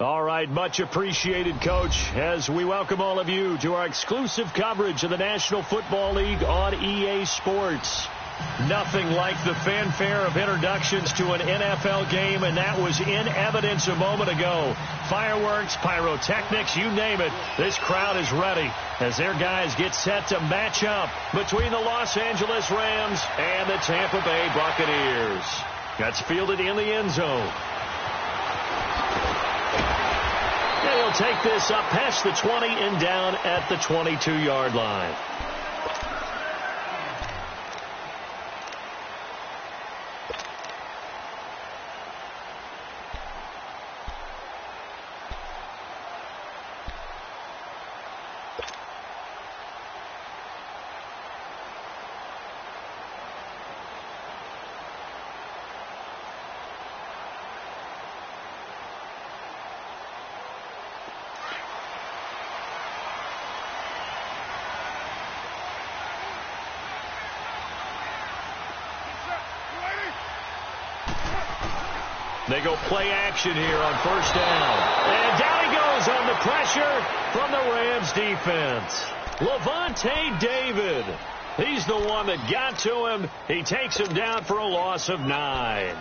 All right, much appreciated, Coach, as we welcome all of you to our exclusive coverage of the National Football League on EA Sports. Nothing like the fanfare of introductions to an NFL game, and that was in evidence a moment ago. Fireworks, pyrotechnics, you name it. This crowd is ready as their guys get set to match up between the Los Angeles Rams and the Tampa Bay Buccaneers. That's fielded in the end zone. And he'll take this up past the 20 and down at the 22-yard line. They go play action here on first down. And down he goes on the pressure from the Rams defense. Levante David. He's the one that got to him. He takes him down for a loss of 9.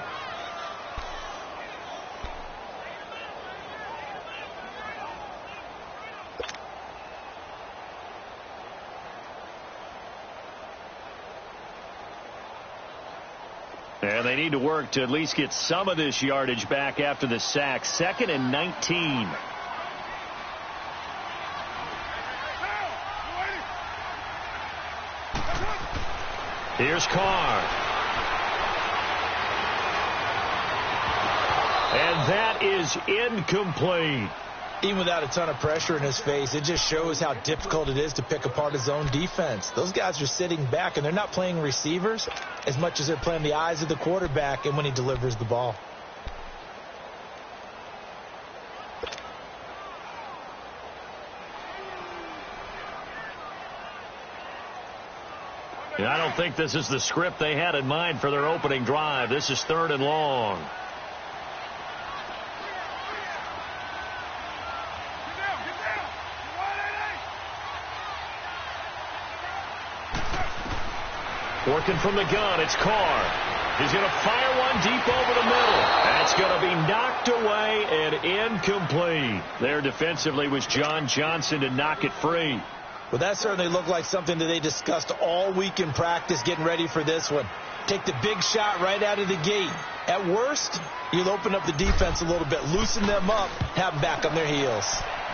And they need to work to at least get some of this yardage back after the sack. 2nd and 19. Here's Carr. And that is incomplete. Even without a ton of pressure in his face, it just shows how difficult it is to pick apart his own defense. Those guys are sitting back, and they're not playing receivers as much as they're playing the eyes of the quarterback and when he delivers the ball. And I don't think this is the script they had in mind for their opening drive. This is 3rd and long. Working from the gun, it's Carr. He's going to fire one deep over the middle. That's going to be knocked away and incomplete. There defensively was John Johnson to knock it free. Well, that certainly looked like something that they discussed all week in practice getting ready for this one. Take the big shot right out of the gate. At worst, you'll open up the defense a little bit, loosen them up, have them back on their heels.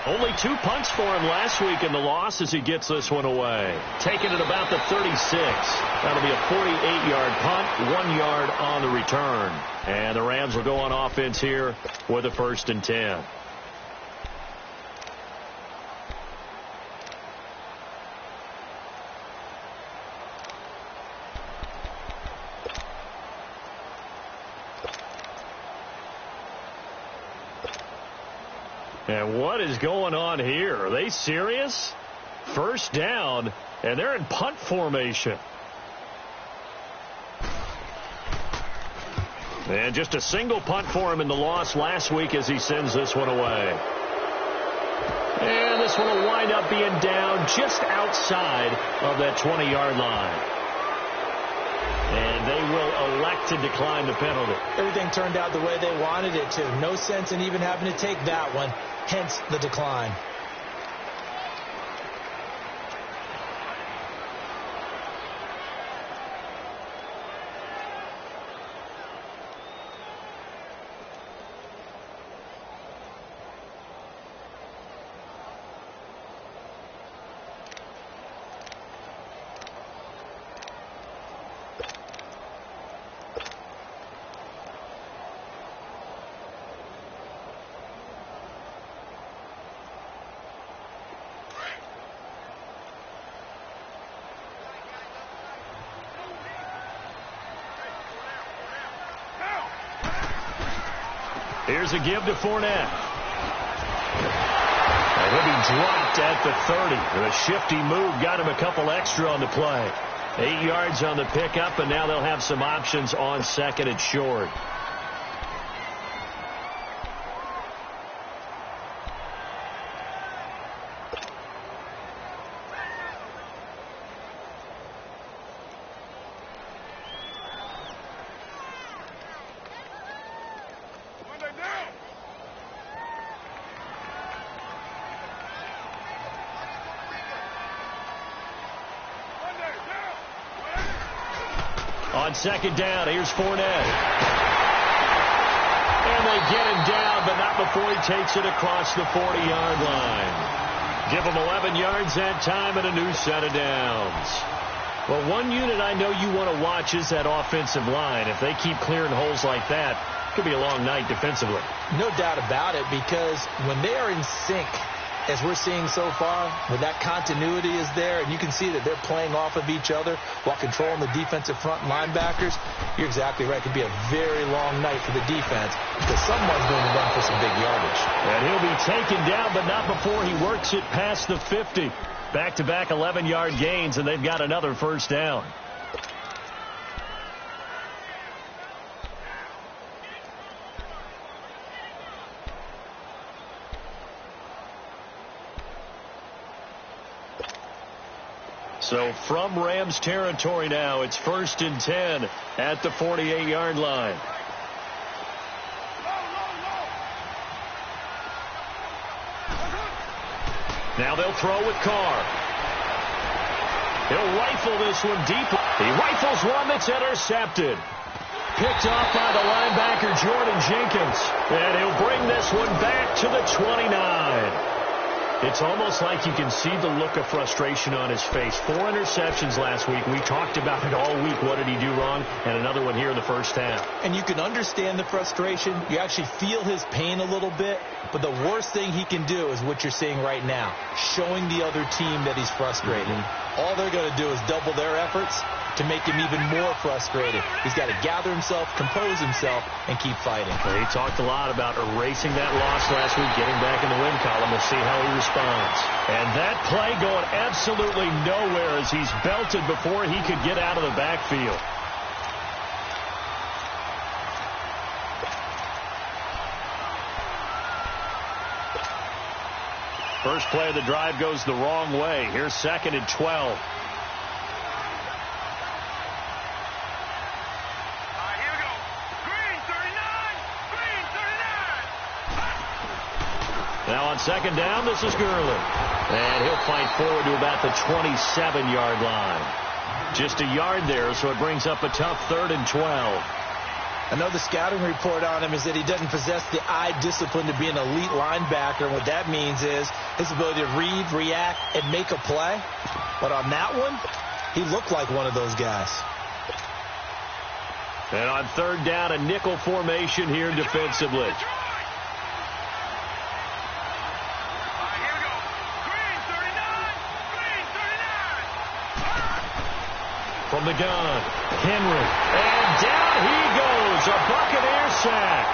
Only 2 punts for him last week in the loss as he gets this one away. Taking it about the 36. That'll be a 48-yard punt, 1 yard on the return. And the Rams will go on offense here with a 1st and 10. And what is going on here? Are they serious? 1st down, and they're in punt formation. And just a single punt for him in the loss last week as he sends this one away. And this one will wind up being down just outside of that 20-yard line. And they will elect to decline the penalty. Everything turned out the way they wanted it to. No sense in even having to take that one. Hence the decline. Here's a give to Fournette. And he'll be dropped at the 30. And a shifty move got him a couple extra on the play. 8 yards on the pickup, and now they'll have some options on 2nd and short. On second down, here's Fournette. And they get him down, but not before he takes it across the 40-yard line. Give him 11 yards that time and a new set of downs. Well, one unit I know you want to watch is that offensive line. If they keep clearing holes like that, it could be a long night defensively. No doubt about it, because when they are in sync, as we're seeing so far, when that continuity is there, and you can see that they're playing off of each other while controlling the defensive front linebackers, you're exactly right. It could be a very long night for the defense because someone's going to run for some big yardage. And he'll be taken down, but not before he works it past the 50. Back-to-back 11-yard gains, and they've got another first down. So from Rams territory now, it's 1st and 10 at the 48-yard line. Now they'll throw with Carr. He'll rifle this one deep. He rifles one that's intercepted. Picked off by the linebacker Jordan Jenkins. And he'll bring this one back to the 29. It's almost like you can see the look of frustration on his face. 4 interceptions last week. We talked about it all week. What did he do wrong? And another one here in the first half. And you can understand the frustration. You actually feel his pain a little bit. But the worst thing he can do is what you're seeing right now, showing the other team that he's frustrated. All they're going to do is double their efforts to make him even more frustrated. He's got to gather himself, compose himself, and keep fighting. He talked a lot about erasing that loss last week, getting back in the win column. We'll see how he responds. And that play going absolutely nowhere as he's belted before he could get out of the backfield. First play of the drive goes the wrong way. Here's 2nd and 12. Now on 2nd down, this is Gurley. And he'll fight forward to about the 27-yard line. Just a yard there, so it brings up a tough 3rd and 12. Another scouting report on him is that he doesn't possess the eye discipline to be an elite linebacker. And what that means is his ability to read, react, and make a play. But on that one, he looked like one of those guys. And on 3rd down, a nickel formation here defensively. From the gun, Henry, and down he goes, a Buccaneer sack.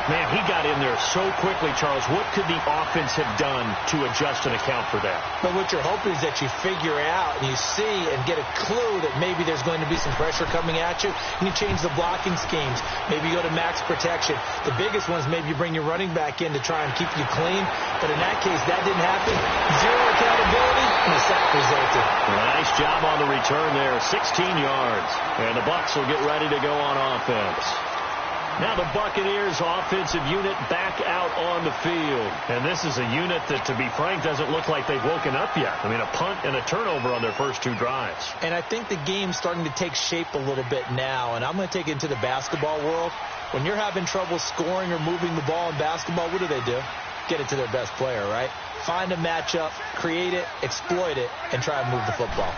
Man, he got in there so quickly, Charles. What could the offense have done to adjust and account for that? But what you're hoping is that you figure out and you see and get a clue that maybe there's going to be some pressure coming at you, and you change the blocking schemes. Maybe you go to max protection. The biggest one is maybe you bring your running back in to try and keep you clean. But in that case, that didn't happen. Zero accountability, and the sack resulted. Nice job on the return there, 16 yards. And the Bucs will get ready to go on offense. Now the Buccaneers offensive unit back out on the field. And this is a unit that, to be frank, doesn't look like they've woken up yet. I mean, a punt and a turnover on their first 2 drives. And I think the game's starting to take shape a little bit now. And I'm going to take it into the basketball world. When you're having trouble scoring or moving the ball in basketball, what do? Get it to their best player, right? Find a matchup, create it, exploit it, and try and move the football.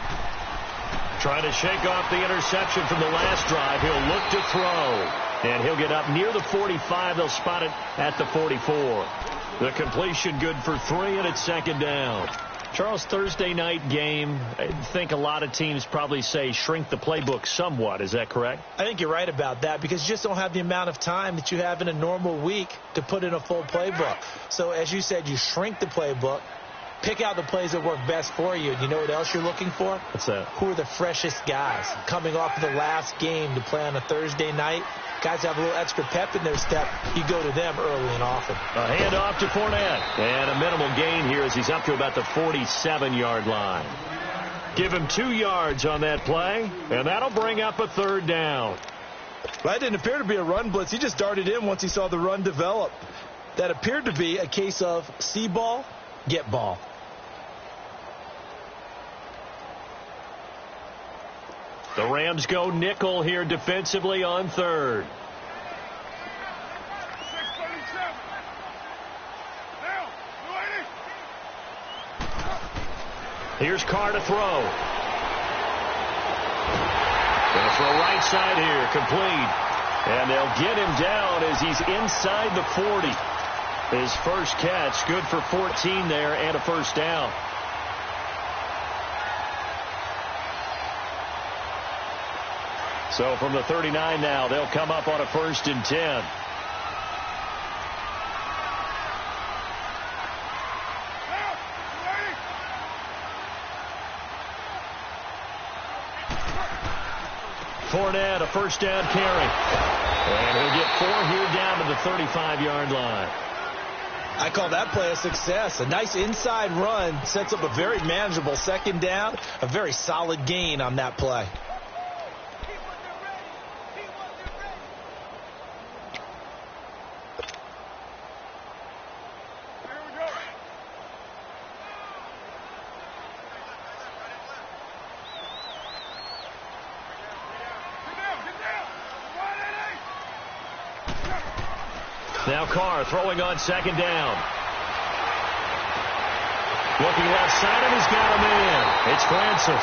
Trying to shake off the interception from the last drive. He'll look to throw. And he'll get up near the 45. They'll spot it at the 44. The completion good for 3, and it's 2nd down. Charles, Thursday night game, I think a lot of teams probably say shrink the playbook somewhat. Is that correct? I think you're right about that because you just don't have the amount of time that you have in a normal week to put in a full playbook. So as you said, you shrink the playbook. Pick out the plays that work best for you. And you know what else you're looking for? What's that? Who are the freshest guys coming off of the last game to play on a Thursday night? Guys have a little extra pep in their step. You go to them early and often. A handoff to Fournette. And a minimal gain here as he's up to about the 47-yard line. Give him 2 yards on that play, and that'll bring up a 3rd down. Well, that didn't appear to be a run blitz. He just darted in once he saw the run develop. That appeared to be a case of see ball, get ball. The Rams go nickel here defensively on third. Here's Carr to throw. Going to throw right side here, complete. And they'll get him down as he's inside the 40. His first catch, good for 14 there and a first down. So from the 39 now, they'll come up on a 1st and 10. Fournette, a first down carry. And he'll get 4 here down to the 35-yard line. I call that play a success. A nice inside run sets up a very manageable second down. A very solid gain on that play. Now Carr throwing on second down. Looking left side, and he's got a man. It's Francis.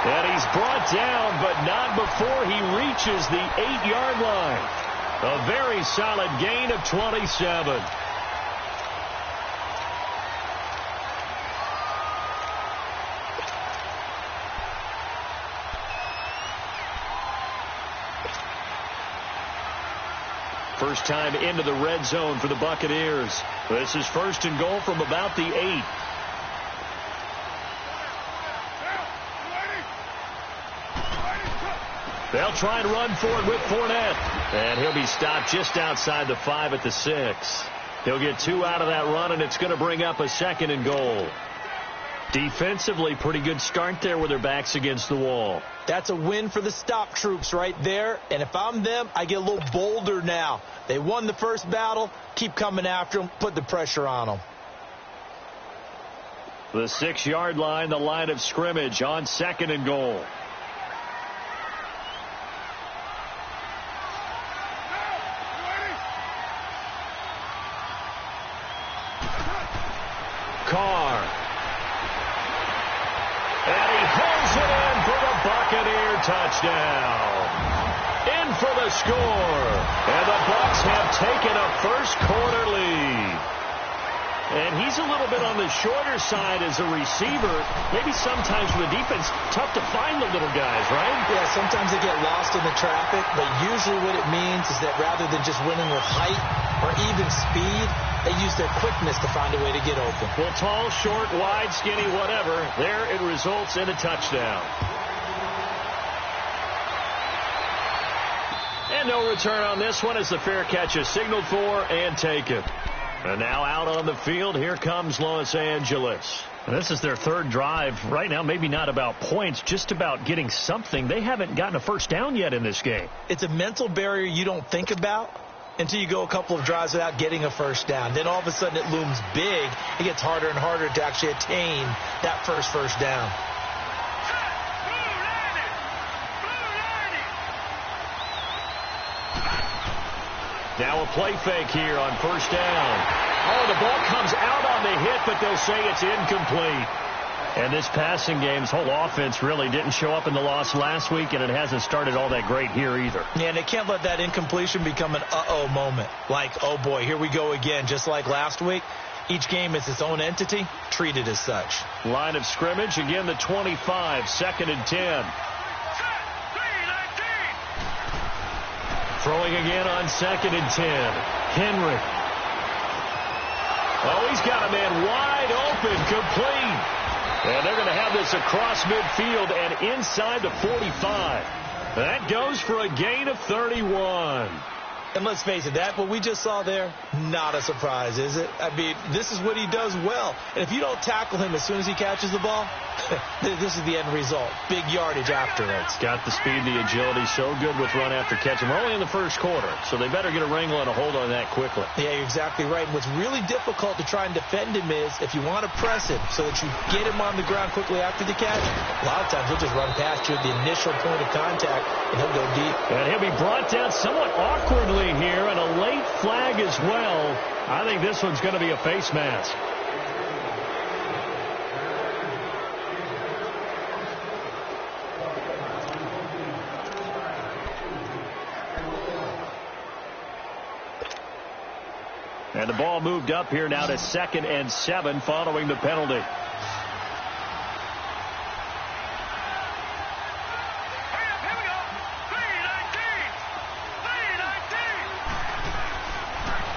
And he's brought down, but not before he reaches the 8-yard line. A very solid gain of 27. First time into the red zone for the Buccaneers. This is 1st and goal from about the 8. They'll try and run for it with Fournette. And he'll be stopped just outside the 5 at the 6. He'll get 2 out of that run, and it's going to bring up a 2nd and goal. Defensively, pretty good start there with their backs against the wall. That's a win for the stop troops right there. And if I'm them, I get a little bolder now. They won the first battle. Keep coming after them. Put the pressure on them. The 6-yard line, the line of scrimmage on 2nd and goal. Carr. And he holds it in for the Buccaneer touchdown. In for the score. And the Bucs have taken a first-quarter lead. And he's a little bit on the shorter side as a receiver. Maybe sometimes for the defense, tough to find the little guys, right? Yeah, sometimes they get lost in the traffic, but usually what it means is that rather than just winning with height or even speed, they use their quickness to find a way to get open. Well, tall, short, wide, skinny, whatever, there it results in a touchdown. And no return on this one as the fair catch is signaled for and taken. And now out on the field, here comes Los Angeles. And this is their 3rd drive. Right now, maybe not about points, just about getting something. They haven't gotten a first down yet in this game. It's a mental barrier you don't think about until you go a couple of drives without getting a first down. Then all of a sudden it looms big. It gets harder and harder to actually attain that first down. Now a play fake here on first down. Oh, the ball comes out on the hit, but they'll say it's incomplete. And this passing game's whole offense really didn't show up in the loss last week, and it hasn't started all that great here either. Yeah, and they can't let that incompletion become an uh-oh moment. Like, oh boy, here we go again, just like last week. Each game is its own entity, treated as such. Line of scrimmage, again the 25, 2nd and 10. Throwing again on 2nd and 10. Henry. Oh, he's got a man wide open, complete. And they're going to have this across midfield and inside the 45. That goes for a gain of 31. And let's face it, that what we just saw there, not a surprise, is it? I mean, this is what he does well. And if you don't tackle him as soon as he catches the ball, This is the end result. Big yardage afterwards. Got the speed, the agility, so good with run after catch. And we're only in the first quarter, so they better get a wrangle and a hold on that quickly. Yeah, you're exactly right. And what's really difficult to try and defend him is if you want to press him so that you get him on the ground quickly after the catch, a lot of times he'll just run past you at the initial point of contact, and he'll go deep. And he'll be brought down somewhat awkwardly here, and a late flag as well. I think this one's going to be a face mask. And the ball moved up here now to 2nd and 7 following the penalty.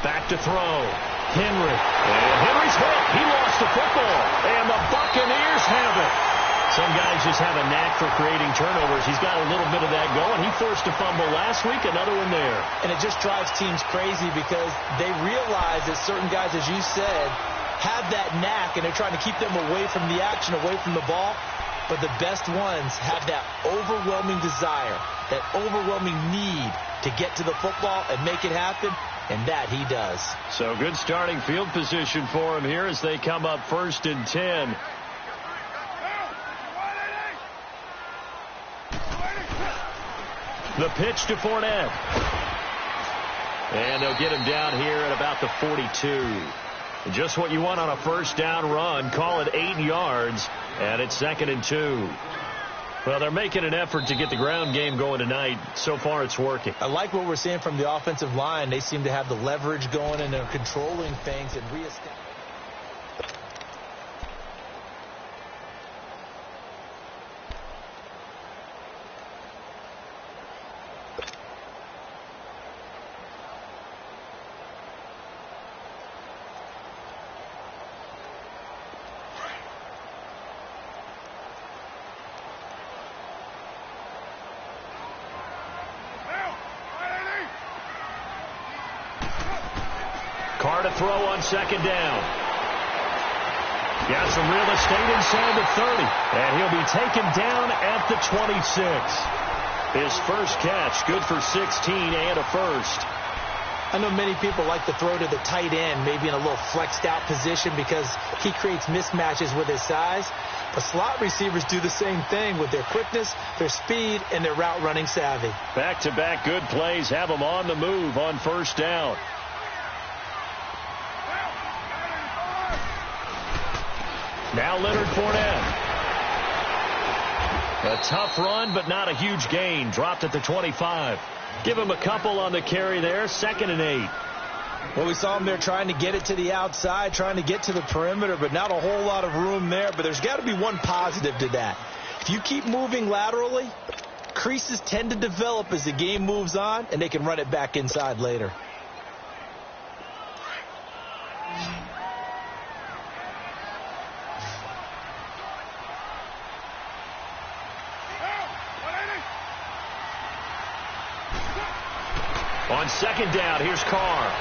Back to throw. Henry. And Henry's hit. He lost the football. And the Buccaneers have it. Some guys just have a knack for creating turnovers. He's got a little bit of that going. He forced a fumble last week, another one there. And it just drives teams crazy because they realize that certain guys, as you said, have that knack, and they're trying to keep them away from the action, away from the ball. But the best ones have that overwhelming desire, that overwhelming need to get to the football and make it happen, and that he does. So good starting field position for him here as they come up 1st and 10. The pitch to Fournette. And they'll get him down here at about the 42. Just what you want on a first down run. Call it 8 yards. And it's 2nd and 2. Well, they're making an effort to get the ground game going tonight. So far, it's working. I like what we're seeing from the offensive line. They seem to have the leverage going, and they're controlling things and reestablishing. Carr to throw on 2nd down. Got some real estate inside the 30. And he'll be taken down at the 26. His first catch, good for 16 and a first. I know many people like to throw to the tight end, maybe in a little flexed out position because he creates mismatches with his size. But slot receivers do the same thing with their quickness, their speed, and their route running savvy. Back-to-back good plays have them on the move on 1st down. Now Leonard Fournette. A tough run, but not a huge gain. Dropped at the 25. Give him a couple on the carry there. 2nd and 8. Well, we saw him there trying to get it to the outside, trying to get to the perimeter, but not a whole lot of room there. But there's got to be one positive to that. If you keep moving laterally, creases tend to develop as the game moves on, and they can run it back inside later. On 2nd down, here's Carr.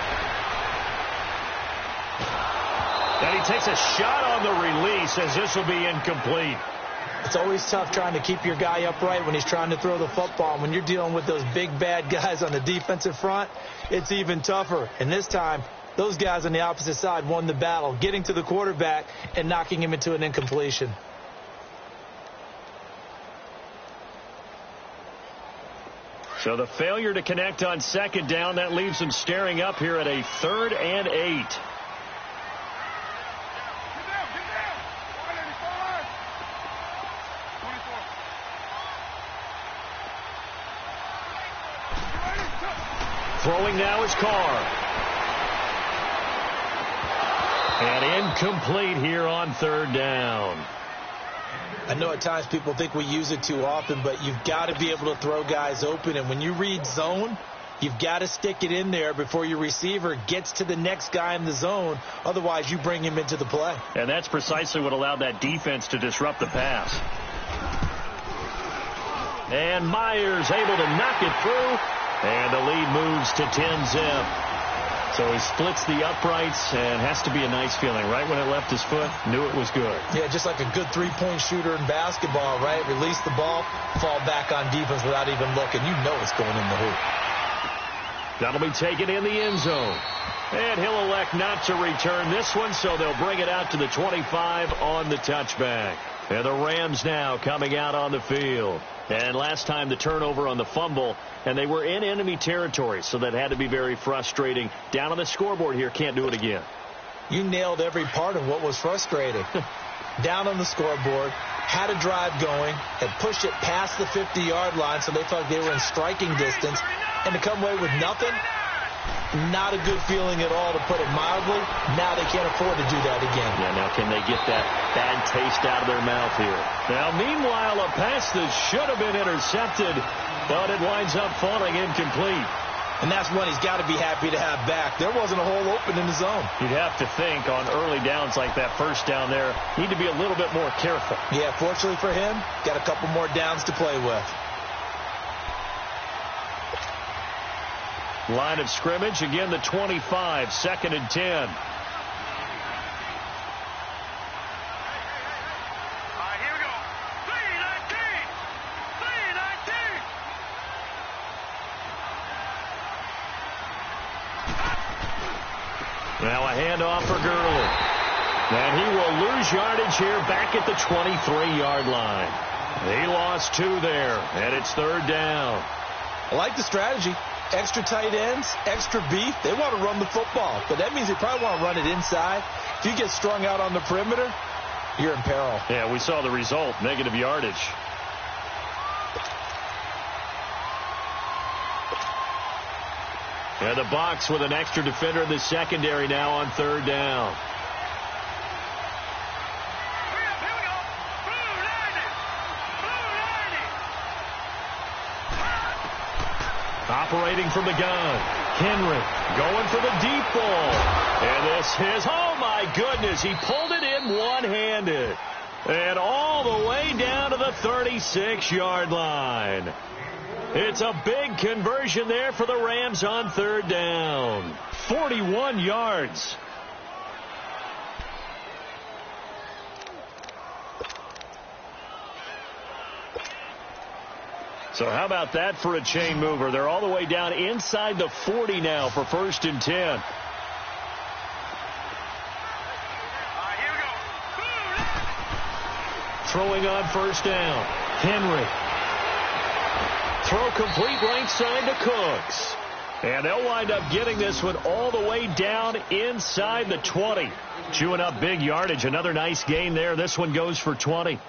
And he takes a shot on the release as this will be incomplete. It's always tough trying to keep your guy upright when he's trying to throw the football. When you're dealing with those big, bad guys on the defensive front, it's even tougher. And this time, those guys on the opposite side won the battle, getting to the quarterback and knocking him into an incompletion. So the failure to connect on 2nd down, that leaves them staring up here at a 3rd and 8. Throwing now is Carr. And incomplete here on 3rd down. I know at times people think we use it too often, but you've got to be able to throw guys open. And when you read zone, you've got to stick it in there before your receiver gets to the next guy in the zone. Otherwise, you bring him into the play. And that's precisely what allowed that defense to disrupt the pass. And Myers able to knock it through. And the lead moves to 10-zip. So he splits the uprights and has to be a nice feeling. Right when it left his foot, knew it was good. Yeah, just like a good three-point shooter in basketball, right? Release the ball, fall back on defense without even looking. You know it's going in the hoop. That'll be taken in the end zone. And he'll elect not to return this one, so they'll bring it out to the 25 on the touchback. And the Rams now coming out on the field. And last time the turnover on the fumble, and they were in enemy territory, so that had to be very frustrating. Down on the scoreboard here, can't do it again. You nailed every part of what was frustrating. Down on the scoreboard, had a drive going, had pushed it past the 50-yard line, so they thought they were in striking distance, and to come away with nothing, not a good feeling at all, to put it mildly. Now they can't afford to do that again. Yeah, now can they get that bad taste out of their mouth here? Now, meanwhile, a pass that should have been intercepted, but it winds up falling incomplete. And that's one he's got to be happy to have back. There wasn't a hole open in the zone. You'd have to think on early downs like that first down there, need to be a little bit more careful. Yeah, fortunately for him, got a couple more downs to play with. Line of scrimmage, again the 25, 2nd and 10. Now a handoff for Gurley. And he will lose yardage here back at the 23-yard line. He lost 2 there, and it's 3rd down. I like the strategy. Extra tight ends, extra beef. They want to run the football, but that means they probably want to run it inside. If you get strung out on the perimeter, you're in peril. Yeah, we saw the result, negative yardage. And the box with an extra defender in the secondary now on 3rd down. Operating from the gun. Henry going for the deep ball. And this is, oh my goodness, he pulled it in one-handed. And all the way down to the 36-yard line. It's a big conversion there for the Rams on 3rd down. 41 yards. So how about that for a chain mover? They're all the way down inside the 40 now for 1st and 10. Here we go. Throwing on 1st down. Henry. Throw complete right side to Cooks. And they'll wind up getting this one all the way down inside the 20. Chewing up big yardage. Another nice gain there. This one goes for 20.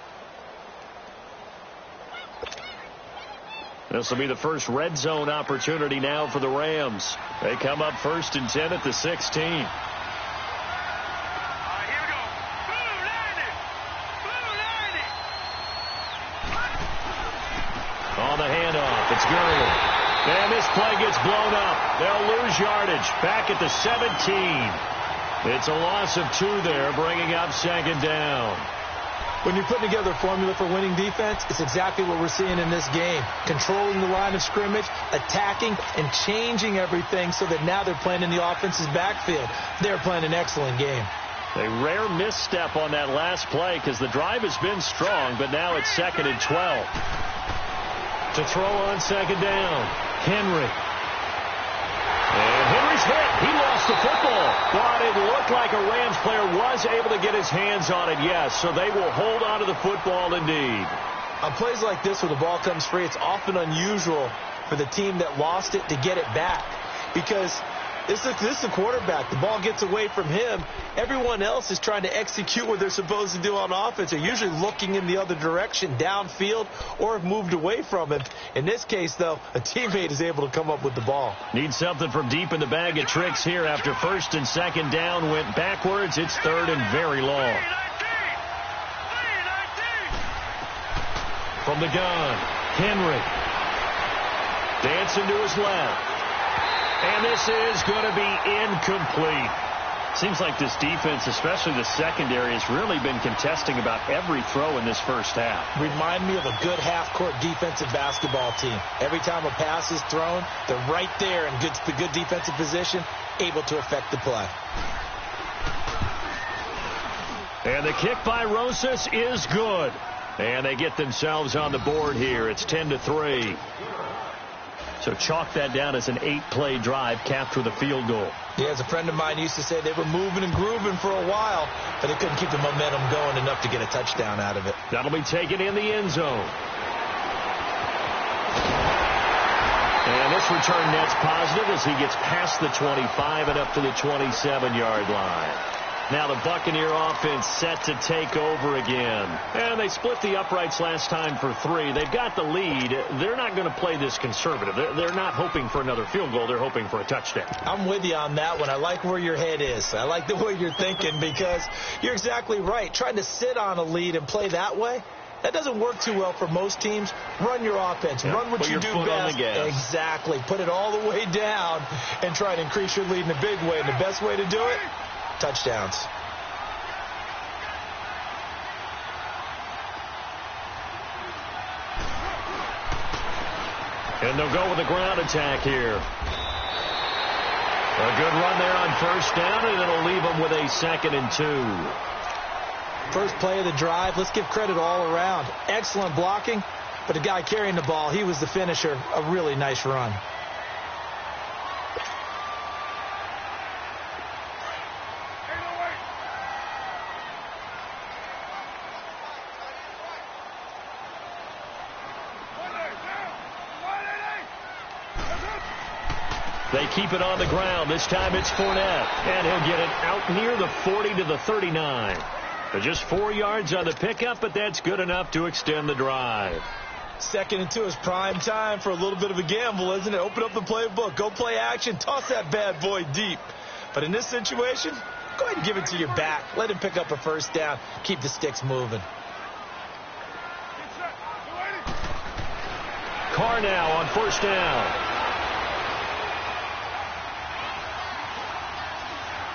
This will be the first red zone opportunity now for the Rams. They come up 1st and 10 at the 16. Here we go. Blue 90. On the handoff, it's Gurley. And this play gets blown up. They'll lose yardage back at the 17. It's a loss of 2 there, bringing up 2nd down. When you're putting together a formula for winning defense, it's exactly what we're seeing in this game. Controlling the line of scrimmage, attacking, and changing everything so that now they're playing in the offense's backfield. They're playing an excellent game. A rare misstep on that last play because the drive has been strong, but now it's 2nd and 12. To throw on 2nd down, Henry. And Henry's hit. He lost the football. But it looked like a Rams player was able to get his hands on it, yes. So they will hold on to the football indeed. On plays like this where the ball comes free, it's often unusual for the team that lost it to get it back. Because this is the quarterback. The ball gets away from him. Everyone else is trying to execute what they're supposed to do on offense. They're usually looking in the other direction, downfield, or have moved away from it. In this case, though, a teammate is able to come up with the ball. Need something from deep in the bag of tricks here after 1st and 2nd down went backwards. It's 3rd and very long. From the gun, Henry. Dancing to his left. And this is going to be incomplete. Seems like this defense, especially the secondary, has really been contesting about every throw in this first half. Remind me of a good half-court defensive basketball team. Every time a pass is thrown, they're right there in good defensive position, able to affect the play. And the kick by Rosas is good. And they get themselves on the board here. It's 10-3. So chalk that down as an 8-play drive capped with a field goal. Yeah, as a friend of mine used to say, they were moving and grooving for a while, but they couldn't keep the momentum going enough to get a touchdown out of it. That'll be taken in the end zone. And this return net's positive as he gets past the 25 and up to the 27-yard line. Now the Buccaneer offense set to take over again. And they split the uprights last time for 3. They've got the lead. They're not going to play this conservative. They're not hoping for another field goal. They're hoping for a touchdown. I'm with you on that one. I like where your head is. I like the way you're thinking because you're exactly right. Trying to sit on a lead and play that way, that doesn't work too well for most teams. Run your offense. Run what you do best. Exactly. Put it all the way down and try to increase your lead in a big way. And the best way to do it, touchdowns. And they'll go with a ground attack here. A good run there on first down, and it'll leave them with a 2nd and 2. First play of the drive. Let's give credit all around. Excellent blocking, but the guy carrying the ball, he was the finisher. A really nice run. They keep it on the ground. This time it's Fournette. And he'll get it out near the 40 to the 39. Just 4 yards on the pickup, but that's good enough to extend the drive. 2nd and 2 is prime time for a little bit of a gamble, isn't it? Open up the playbook. Go play action. Toss that bad boy deep. But in this situation, go ahead and give it to your back. Let him pick up a first down. Keep the sticks moving. Carr now on first down.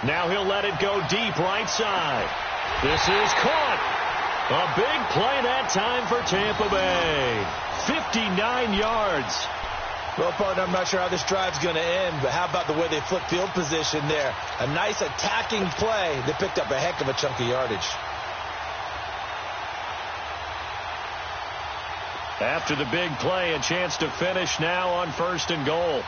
Now he'll let it go deep right side. This is caught. A big play that time for Tampa Bay. 59 yards. Well, partner, I'm not sure how this drive's going to end, but how about the way they flip field position there? A nice attacking play. They picked up a heck of a chunk of yardage. After the big play, a chance to finish now on 1st and goal.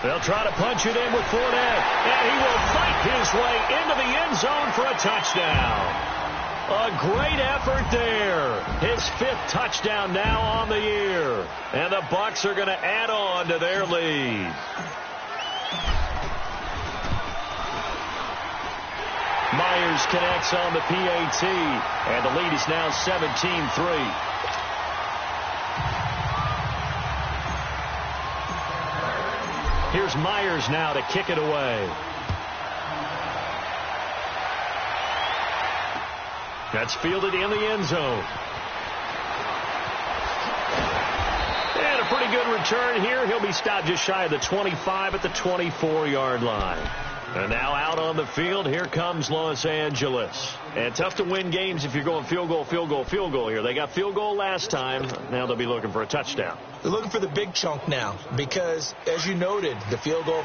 They'll try to punch it in with Fournette, and he will fight his way into the end zone for a touchdown. A great effort there. His 5th touchdown now on the year. And the Bucs are going to add on to their lead. Myers connects on the PAT, and the lead is now 17-3. Here's Myers now to kick it away. That's fielded in the end zone. And a pretty good return here. He'll be stopped just shy of the 25 at the 24-yard line. And now out on the field, here comes Los Angeles. And tough to win games if you're going field goal, field goal, field goal here. They got field goal last time. Now they'll be looking for a touchdown. They're looking for the big chunk now because, as you noted, the field goal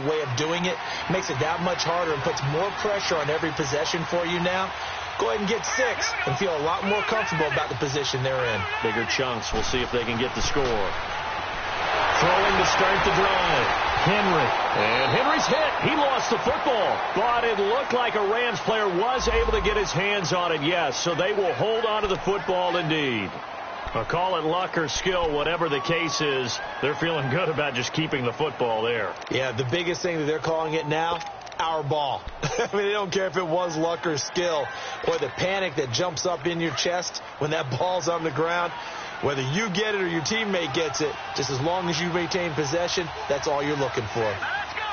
way of doing it makes it that much harder and puts more pressure on every possession for you now. Go ahead and get 6 and feel a lot more comfortable about the position they're in. Bigger chunks. We'll see if they can get the score. Throwing to start the drive. And Henry's hit. He lost the football. But it looked like a Rams player was able to get his hands on it, yes. So they will hold on to the football indeed. Call it luck or skill, whatever the case is, they're feeling good about just keeping the football there. Yeah, the biggest thing that they're calling it now, our ball. I mean, they don't care if it was luck or skill or the panic that jumps up in your chest when that ball's on the ground. Whether you get it or your teammate gets it, just as long as you maintain possession, that's all you're looking for. Let's go.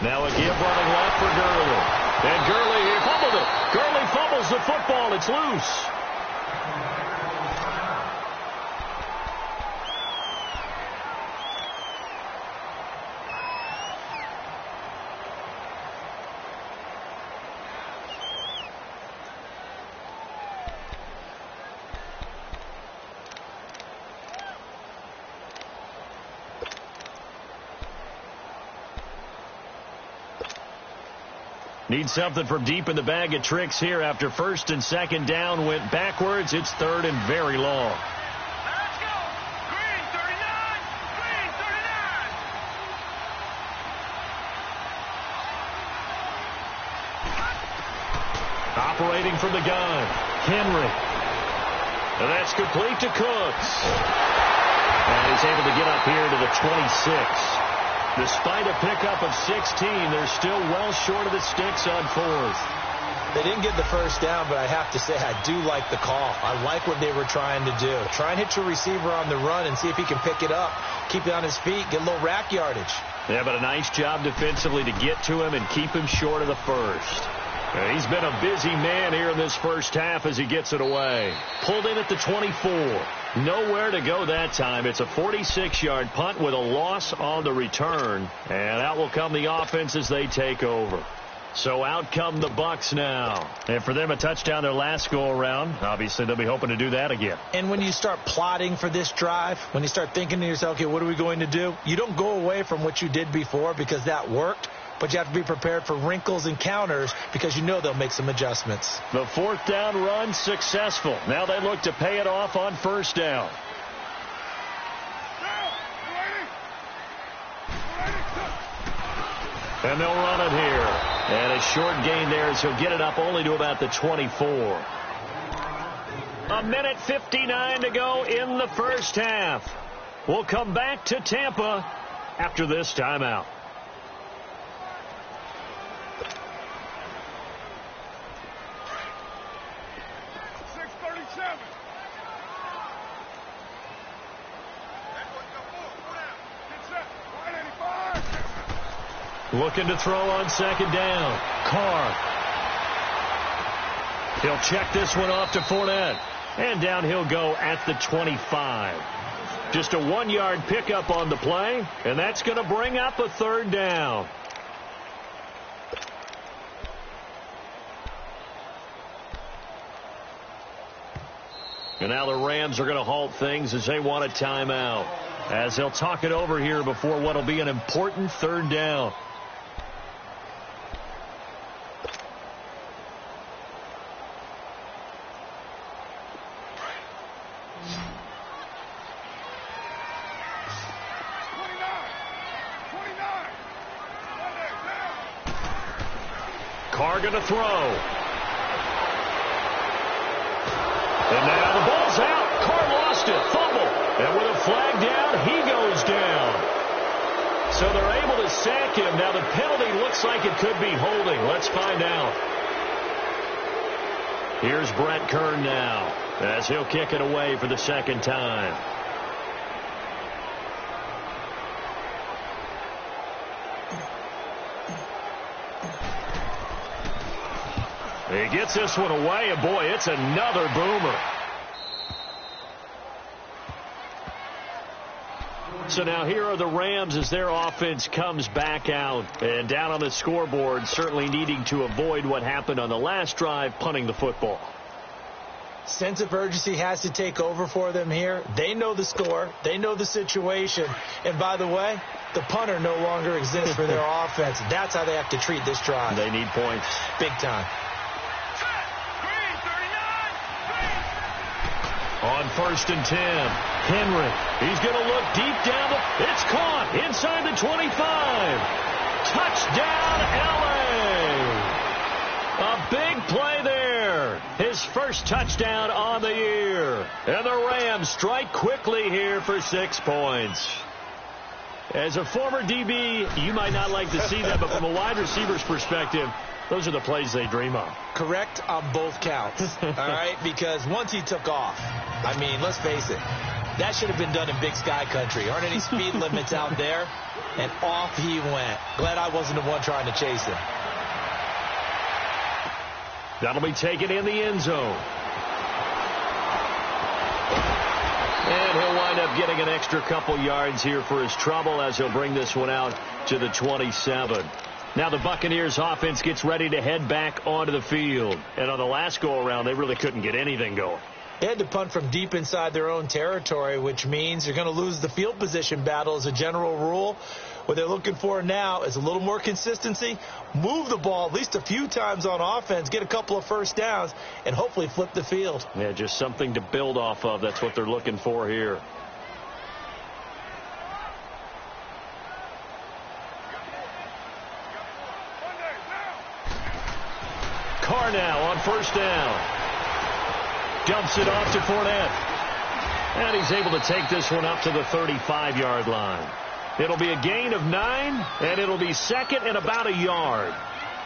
3-19. Now a give running left for Gurley. And Gurley, he fumbled it. Gurley fumbles the football. It's loose. Need something from deep in the bag of tricks here after first and second down went backwards. It's third and very long. Let's go. Green 39. Green 39. Operating from the gun, Henry. And that's complete to Cooks. And he's able to get up here to the 26. Despite a pickup of 16, they're still well short of the sticks on fourth. They didn't get the first down, but I have to say I do like the call. I like what they were trying to do. Try and hit your receiver on the run and see if he can pick it up, keep it on his feet, get a little rack yardage. Yeah, but a nice job defensively to get to him and keep him short of the first. He's been a busy man here in this first half as he gets it away. Pulled in at the 24. Nowhere to go that time. It's a 46-yard punt with a loss on the return. And out will come the offense as they take over. So out come the Bucs now. And for them, a touchdown their last go-around. Obviously, they'll be hoping to do that again. And when you start plotting for this drive, when you start thinking to yourself, okay, what are we going to do? You don't go away from what you did before because that worked. But you have to be prepared for wrinkles and counters because you know they'll make some adjustments. The fourth down run successful. Now they look to pay it off on first down. And they'll run it here. And a short gain there as he'll get it up only to about the 24. A minute 59 to go in the first half. We'll come back to Tampa after this timeout. Looking to throw on second down. Carr. He'll check this one off to Fournette. And down he'll go at the 25. Just a 1-yard pickup on the play. And that's going to bring up a third down. And now the Rams are going to halt things as they want a timeout. As they'll talk it over here before what will be an important third down. Carr going to throw. And now the ball's out. Carr lost it. Fumble. And with a flag down, he goes down. So they're able to sack him. Now the penalty looks like it could be holding. Let's find out. Here's Brett Kern now as he'll kick it away for the second time. He gets this one away, and boy, it's another boomer. So now here are the Rams as their offense comes back out. And down on the scoreboard, certainly needing to avoid what happened on the last drive, punting the football. Sense of urgency has to take over for them here. They know the score. They know the situation. And by the way, the punter no longer exists for their offense. That's how they have to treat this drive. They need points. Big time. On first and 10, Henry. He's going to look deep down. It's caught inside the 25. Touchdown, L.A. A big play there. His first touchdown on the year. And the Rams strike quickly here for 6 points. As a former DB, you might not like to see that, but from a wide receiver's perspective, those are the plays they dream of. Correct on both counts, all right? Because once he took off, I mean, let's face it, that should have been done in Big Sky Country. Aren't any speed limits out there? And off he went. Glad I wasn't the one trying to chase him. That'll be taken in the end zone. And he'll wind up getting an extra couple yards here for his trouble as he'll bring this one out to the 27. Now the Buccaneers offense gets ready to head back onto the field. And on the last go-around, they really couldn't get anything going. They had to punt from deep inside their own territory, which means you're going to lose the field position battle as a general rule. What they're looking for now is a little more consistency, move the ball at least a few times on offense, get a couple of first downs, and hopefully flip the field. Yeah, just something to build off of. That's what they're looking for here. Carr now on first down. Dumps it off to Fournette. And he's able to take this one up to the 35-yard line. It'll be a gain of 9, and it'll be second and about a yard.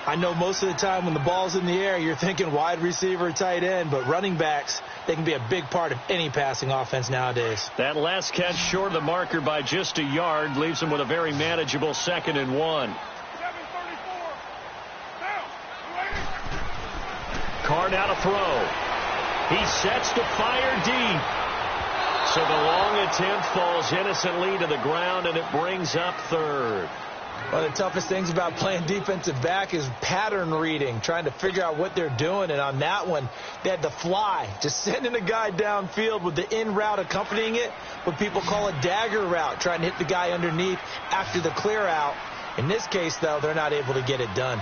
I know most of the time when the ball's in the air, you're thinking wide receiver, tight end, but running backs, they can be a big part of any passing offense nowadays. That last catch short of the marker by just a yard leaves him with a very manageable 2nd and 1. Carr now to throw. He sets to fire deep. So the long attempt falls innocently to the ground, and it brings up 3rd. One of the toughest things about playing defensive back is pattern reading, trying to figure out what they're doing. And on that one, they had the fly, just sending a guy downfield with the in route accompanying it, what people call a dagger route, trying to hit the guy underneath after the clear out. In this case, though, they're not able to get it done.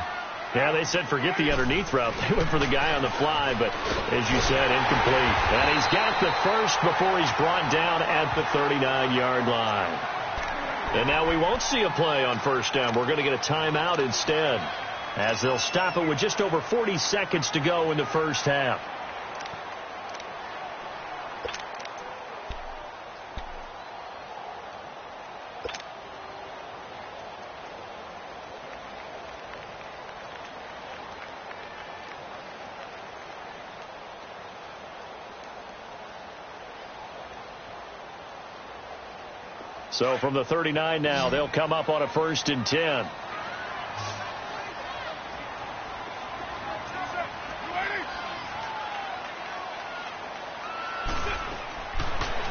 Yeah, they said forget the underneath route. They went for the guy on the fly, but as you said, incomplete. And he's got the first before he's brought down at the 39-yard line. And now we won't see a play on first down. We're going to get a timeout instead, as they'll stop it with just over 40 seconds to go in the first half. So from the 39 now, they'll come up on a 1st and 10.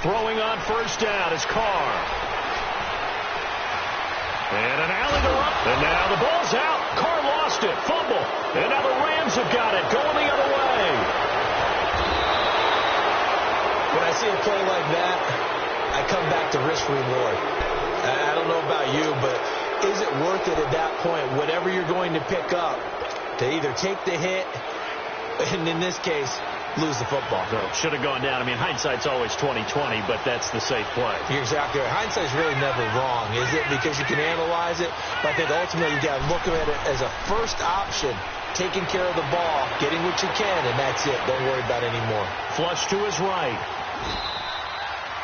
Throwing on first down is Carr. And an alley to run. And now the ball's out. Carr lost it. Fumble. And now the Rams have got it. Going the other way. When I see a play like that, I come back to risk reward. I don't know about you, but is it worth it at that point, whatever you're going to pick up, to either take the hit, and in this case, lose the football? So should have gone down. I mean, hindsight's always 20/20, but that's the safe play. You're exactly right. Hindsight's really never wrong, is it? Because you can analyze it, but I think ultimately you got to look at it as a first option, taking care of the ball, getting what you can, and that's it. Don't worry about it anymore. Flush to his right.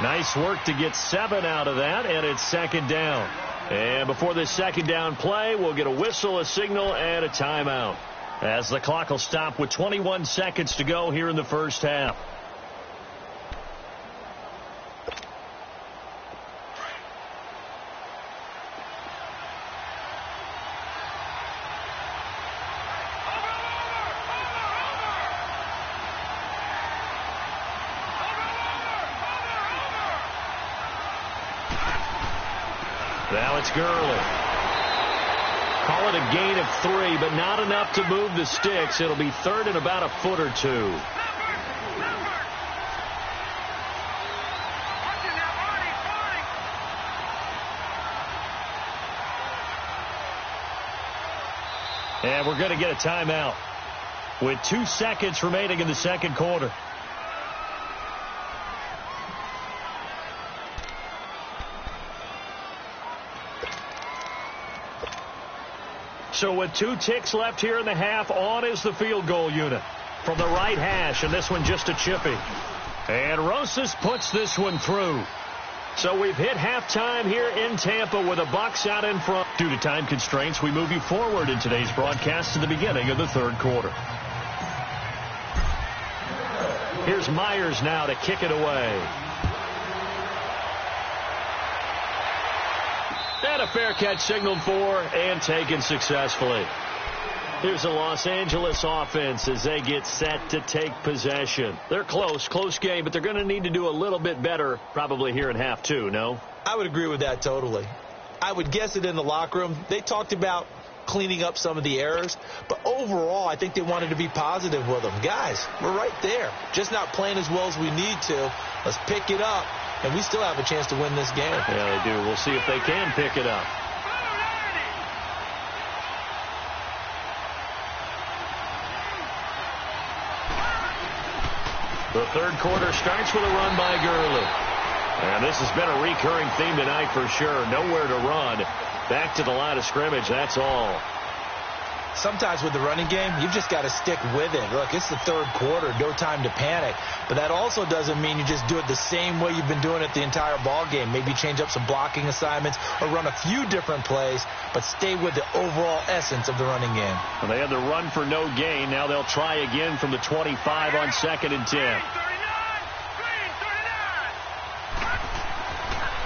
Nice work to get 7 out of that, and it's 2nd down. And before this 2nd down play, we'll get a whistle, a signal, and a timeout, as the clock will stop with 21 seconds to go here in the first half. Now it's Gurley. Call it a gain of 3, but not enough to move the sticks. It'll be 3rd and about a foot or 2. And we're going to get a timeout with 2 seconds remaining in the 2nd quarter. So with 2 ticks left here in the half, on is the field goal unit from the right hash, and this one just a chippy. And Rosas puts this one through. So we've hit halftime here in Tampa with the Bucs out in front. Due to time constraints, we move you forward in today's broadcast to the beginning of the 3rd quarter. Here's Myers now to kick it away. And a fair catch signaled for and taken successfully. Here's the Los Angeles offense as they get set to take possession. They're close game, but they're going to need to do a little bit better probably here in half 2, no? I would agree with that totally. I would guess it in the locker room. They talked about cleaning up some of the errors, but overall I think they wanted to be positive with them. Guys, we're right there. Just not playing as well as we need to. Let's pick it up, and we still have a chance to win this game. Yeah, they do. We'll see if they can pick it up. The third quarter starts with a run by Gurley. And this has been a recurring theme tonight for sure. Nowhere to run. Back to the line of scrimmage, that's all. Sometimes with the running game, you've just got to stick with it. Look, it's the third quarter, no time to panic. But that also doesn't mean you just do it the same way you've been doing it the entire ball game. Maybe change up some blocking assignments or run a few different plays, but stay with the overall essence of the running game. Well, they had the run for no gain. Now they'll try again from the 25 on 2nd and 10.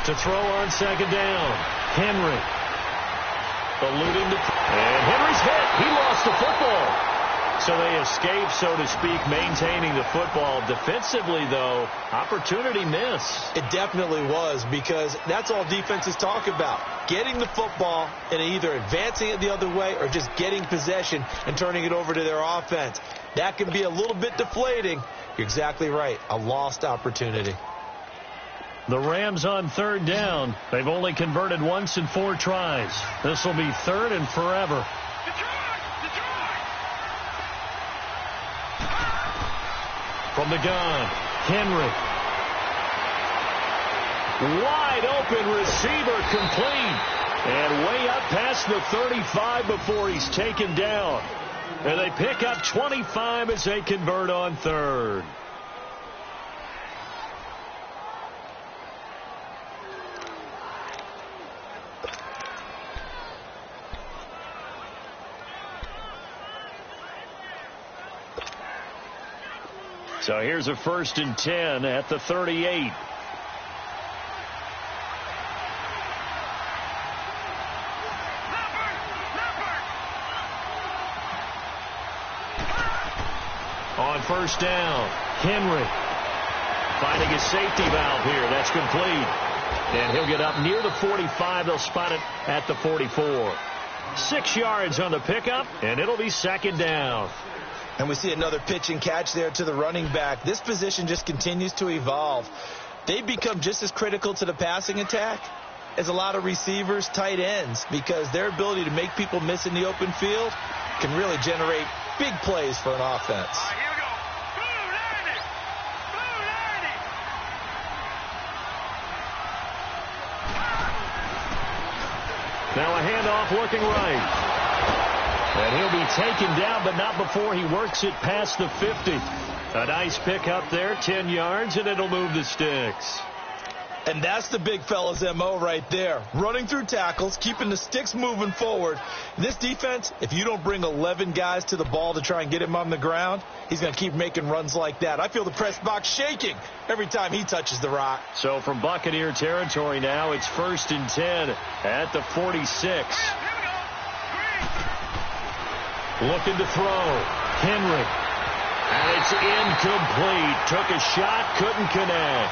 To throw on 2nd down, Henry. Alluding to, and Henry's hit. He lost the football. So they escape, so to speak, maintaining the football. Defensively, though, opportunity miss. It definitely was, because that's all defenses talk about. Getting the football and either advancing it the other way or just getting possession and turning it over to their offense. That can be a little bit deflating. You're exactly right. A lost opportunity. The Rams on 3rd down. They've only converted once in 4 tries. This will be 3rd and forever. From the gun, Henry. Wide open receiver, complete. And way up past the 35 before he's taken down. And they pick up 25 as they convert on 3rd. So here's a 1st and 10 at the 38. On 1st down, Henry finding a safety valve here. That's complete. And he'll get up near the 45. They'll spot it at the 44. 6 yards on the pickup, and it'll be 2nd down. And we see another pitch and catch there to the running back. This position just continues to evolve. They become just as critical to the passing attack as a lot of receivers, tight ends, because their ability to make people miss in the open field can really generate big plays for an offense. Here we go. Blue 90. Blue 90. Now a handoff looking right. And he'll be taken down, but not before he works it past the 50. A nice pick up there, 10 yards, and it'll move the sticks. And that's the big fella's MO right there. Running through tackles, keeping the sticks moving forward. This defense, if you don't bring 11 guys to the ball to try and get him on the ground, he's going to keep making runs like that. I feel the press box shaking every time he touches the rock. So from Buccaneer territory now, it's 1st and 10 at the 46. Looking to throw. Henry. And it's incomplete. Took a shot, couldn't connect.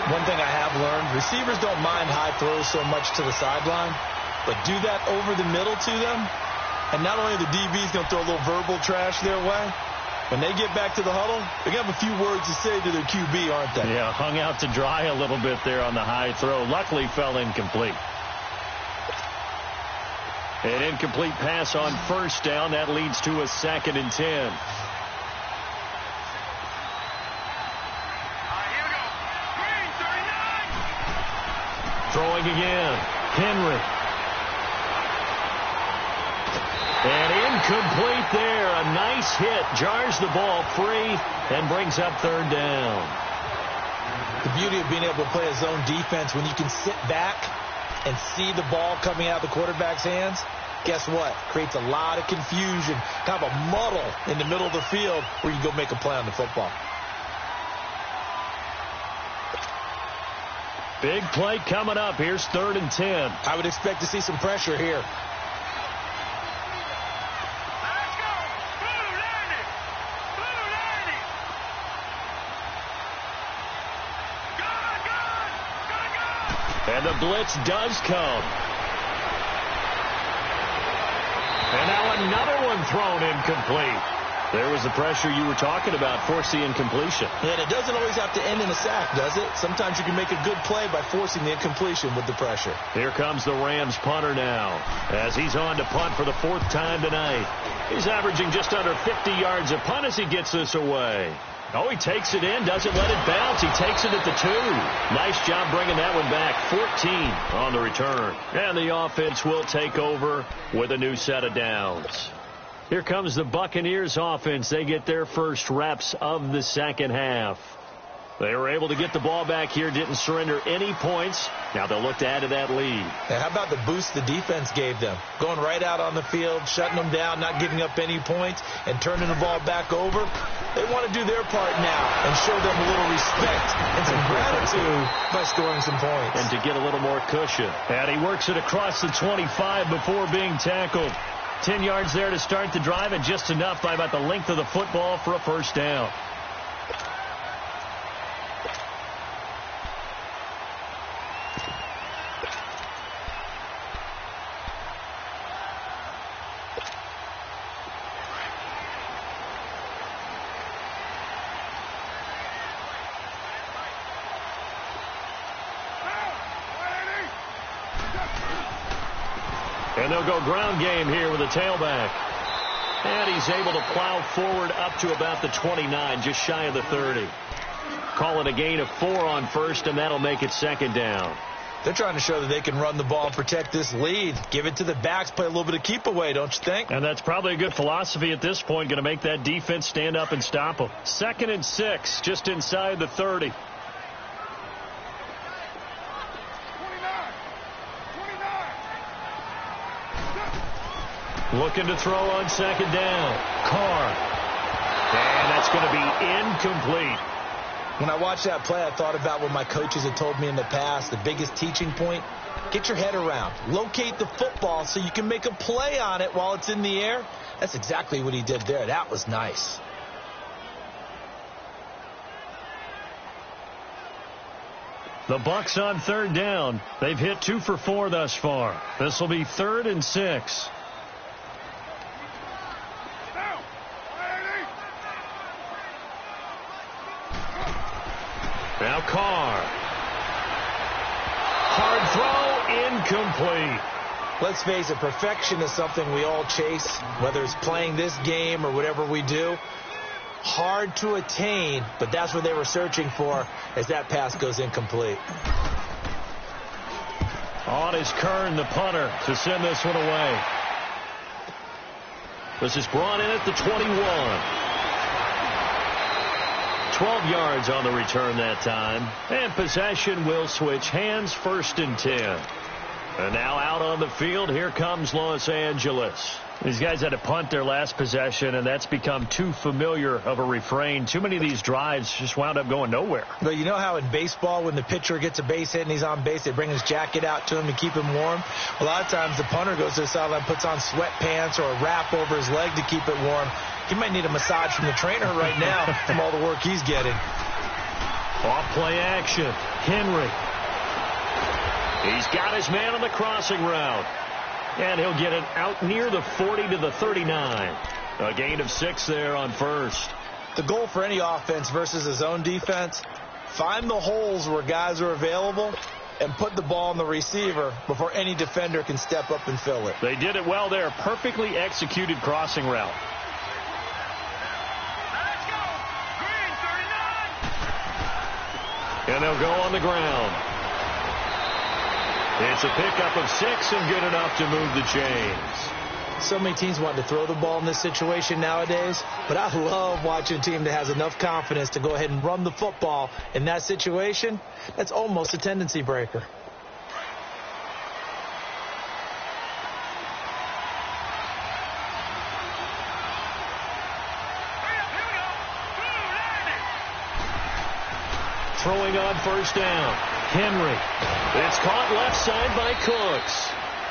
One thing I have learned, receivers don't mind high throws so much to the sideline, but do that over the middle to them, and not only the DB's going to throw a little verbal trash their way, when they get back to the huddle, they're going to have a few words to say to their QB, aren't they? Yeah, hung out to dry a little bit there on the high throw. Luckily fell incomplete. An incomplete pass on 1st down. That leads to a 2nd and 10. Here we go. Green 39. Throwing again. Henry. And incomplete there. A nice hit. Jars the ball free and brings up 3rd down. The beauty of being able to play a zone defense when you can sit back and see the ball coming out of the quarterback's hands, guess what? Creates a lot of confusion, kind of a muddle in the middle of the field where you go make a play on the football. Big play coming up. Here's 3rd and 10. I would expect to see some pressure here. Let's go. Blue 90. Blue 90. Good. And the blitz does come. And now another one thrown incomplete. There was the pressure you were talking about, force the incompletion. And it doesn't always have to end in a sack, does it? Sometimes you can make a good play by forcing the incompletion with the pressure. Here comes the Rams punter now, as he's on to punt for the 4th time tonight. He's averaging just under 50 yards a punt as he gets this away. Oh, he takes it in, doesn't let it bounce. He takes it at the 2. Nice job bringing that one back. 14 on the return. And the offense will take over with a new set of downs. Here comes the Buccaneers offense. They get their first reps of the second half. They were able to get the ball back here, didn't surrender any points. Now they'll look to add to that lead. And how about the boost the defense gave them? Going right out on the field, shutting them down, not giving up any points, and turning the ball back over. They want to do their part now and show them a little respect and some gratitude by scoring some points. And to get a little more cushion. And he works it across the 25 before being tackled. 10 yards there to start the drive, and just enough by about the length of the football for a first down. And they'll go ground game here with a tailback. And he's able to plow forward up to about the 29, just shy of the 30. Call it a gain of 4 on first, and that'll make it second down. They're trying to show that they can run the ball and protect this lead. Give it to the backs, play a little bit of keep away, don't you think? And that's probably a good philosophy at this point, going to make that defense stand up and stop them. 2nd and 6, just inside the 30. Looking to throw on second down. Carr. And that's going to be incomplete. When I watched that play, I thought about what my coaches had told me in the past. The biggest teaching point, get your head around. Locate the football so you can make a play on it while it's in the air. That's exactly what he did there. That was nice. The Bucs on 3rd down. They've hit 2 for 4 thus far. This will be 3rd and 6. Now Carr. Hard throw, incomplete. Let's face it, perfection is something we all chase, whether it's playing this game or whatever we do. Hard to attain, but that's what they were searching for as that pass goes incomplete. On is Kern, the punter, to send this one away. This is brought in at the 21. 12 yards on the return that time. And possession will switch hands, 1st and 10. And now out on the field, here comes Los Angeles. These guys had to punt their last possession, and that's become too familiar of a refrain. Too many of these drives just wound up going nowhere. But you know how in baseball, when the pitcher gets a base hit and he's on base, they bring his jacket out to him to keep him warm? A lot of times the punter goes to the sideline, puts on sweatpants or a wrap over his leg to keep it warm. He might need a massage from the trainer right now from all the work he's getting. Off play action. Henry. He's got his man on the crossing route. And he'll get it out near the 40 to the 39. A gain of 6 there on first. The goal for any offense versus his own defense, find the holes where guys are available and put the ball on the receiver before any defender can step up and fill it. They did it well there. Perfectly executed crossing route. And they'll go on the ground. It's a pickup of 6 and good enough to move the chains. So many teams want to throw the ball in this situation nowadays, but I love watching a team that has enough confidence to go ahead and run the football in that situation. That's almost a tendency breaker. Throwing on first down. Henry. It's caught left side by Cooks.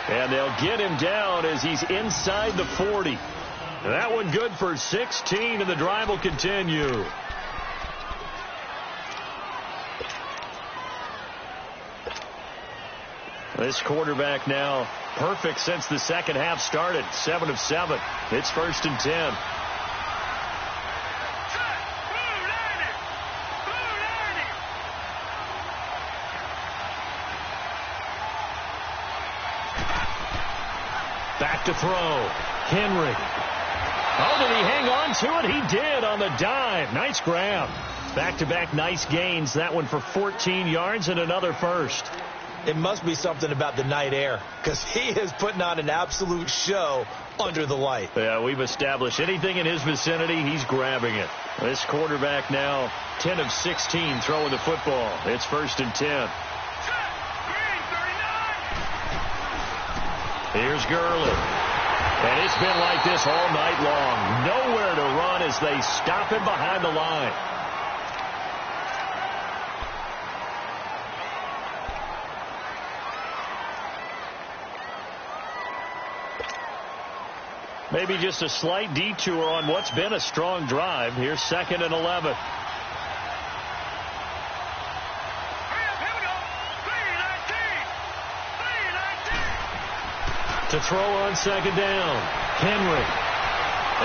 And they'll get him down as he's inside the 40. That one good for 16, and the drive will continue. This quarterback now perfect since the second half started. 7 of 7. It's 1st and 10. Back to throw. Henry. Oh, did he hang on to it? He did on the dive. Nice grab. Back-to-back nice gains. That one for 14 yards and another first. It must be something about the night air, because he is putting on an absolute show under the light. Yeah, we've established anything in his vicinity, he's grabbing it. This quarterback now 10 of 16 throwing the football. It's 1st and 10. Here's Gurley. And it's been like this all night long. Nowhere to run as they stop him behind the line. Maybe just a slight detour on what's been a strong drive. Here's 2nd and 11. To throw on 2nd down. Henry.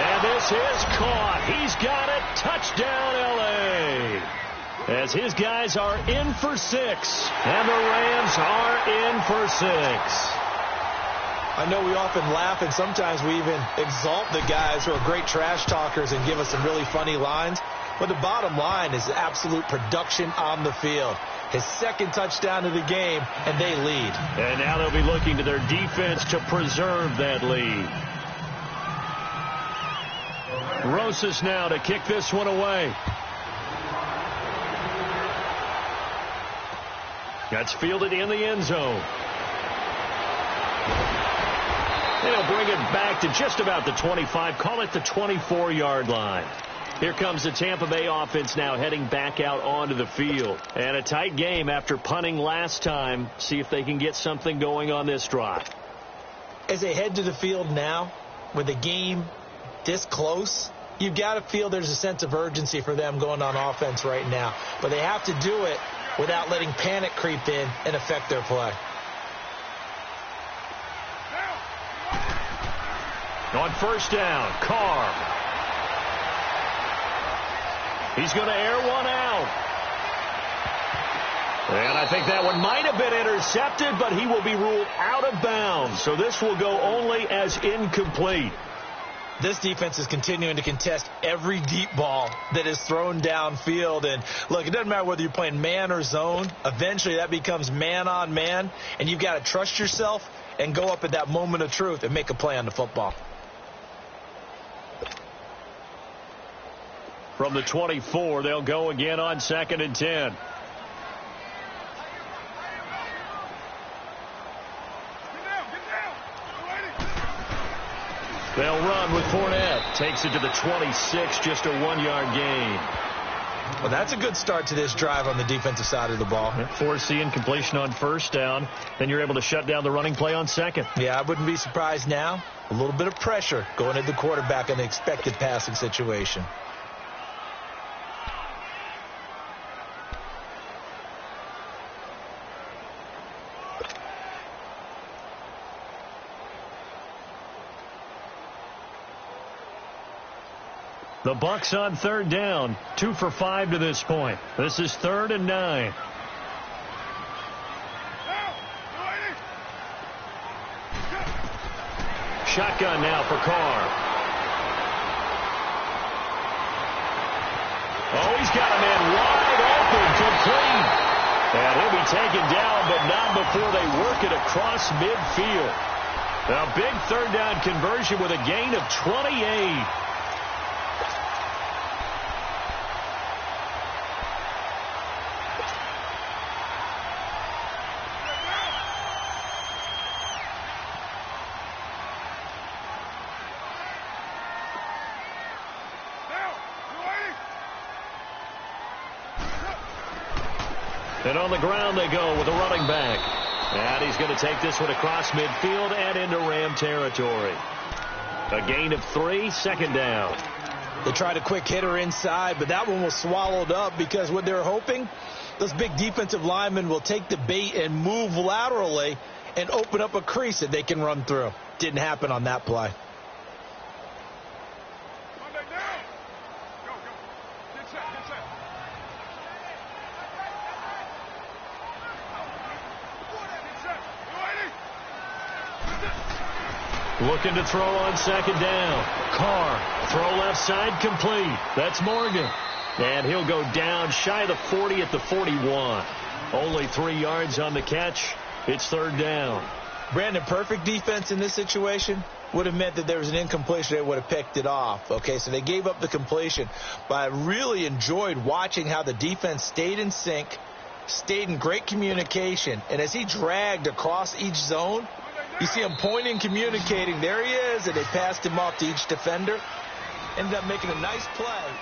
And this is caught. He's got it. Touchdown, L.A. As his guys are in for 6. And the Rams are in for 6. I know we often laugh, and sometimes we even exalt the guys who are great trash talkers and give us some really funny lines. But the bottom line is absolute production on the field. His 2nd touchdown of the game, and they lead. And now they'll be looking to their defense to preserve that lead. Rosas now to kick this one away. That's fielded in the end zone. And he'll bring it back to just about the 25. Call it the 24-yard line. Here comes the Tampa Bay offense now heading back out onto the field. And a tight game after punting last time. See if they can get something going on this drive. As they head to the field now, with the game this close, you've got to feel there's a sense of urgency for them going on offense right now. But they have to do it without letting panic creep in and affect their play. On 1st down, Carr. He's going to air one out. And I think that one might have been intercepted, but he will be ruled out of bounds. So this will go only as incomplete. This defense is continuing to contest every deep ball that is thrown downfield. And, look, it doesn't matter whether you're playing man or zone. Eventually that becomes man on man, and you've got to trust yourself and go up at that moment of truth and make a play on the football. From the 24, they'll go again on 2nd and 10. They'll run with Fournette. Takes it to the 26, just a 1-yard gain. Well, that's a good start to this drive on the defensive side of the ball. Force the incompletion on 1st down. Then you're able to shut down the running play on 2nd. Yeah, I wouldn't be surprised now. A little bit of pressure going at the quarterback in the expected passing situation. The Bucs on 3rd down. 2 for 5 to this point. This is 3rd and 9. Shotgun now for Carr. Oh, he's got a man wide open, complete. And he'll be taken down, but not before they work it across midfield. A big 3rd down conversion with a gain of 28. And on the ground they go with a running back. And he's going to take this one across midfield and into Ram territory. A gain of 3, 2nd down. They tried a quick hitter inside, but that one was swallowed up because what they're hoping, those big defensive linemen will take the bait and move laterally and open up a crease that they can run through. Didn't happen on that play. Looking to throw on second down. Carr, throw left side, complete. That's Morgan. And he'll go down shy of the 40 at the 41. Only 3 yards on the catch. It's third down. Brandon, perfect defense in this situation would have meant that there was an incompletion. They would have picked it off. Okay, so they gave up the completion. But I really enjoyed watching how the defense stayed in sync, stayed in great communication. And as he dragged across each zone, you see him pointing, communicating. There he is, and they passed him off to each defender. Ended up making a nice play.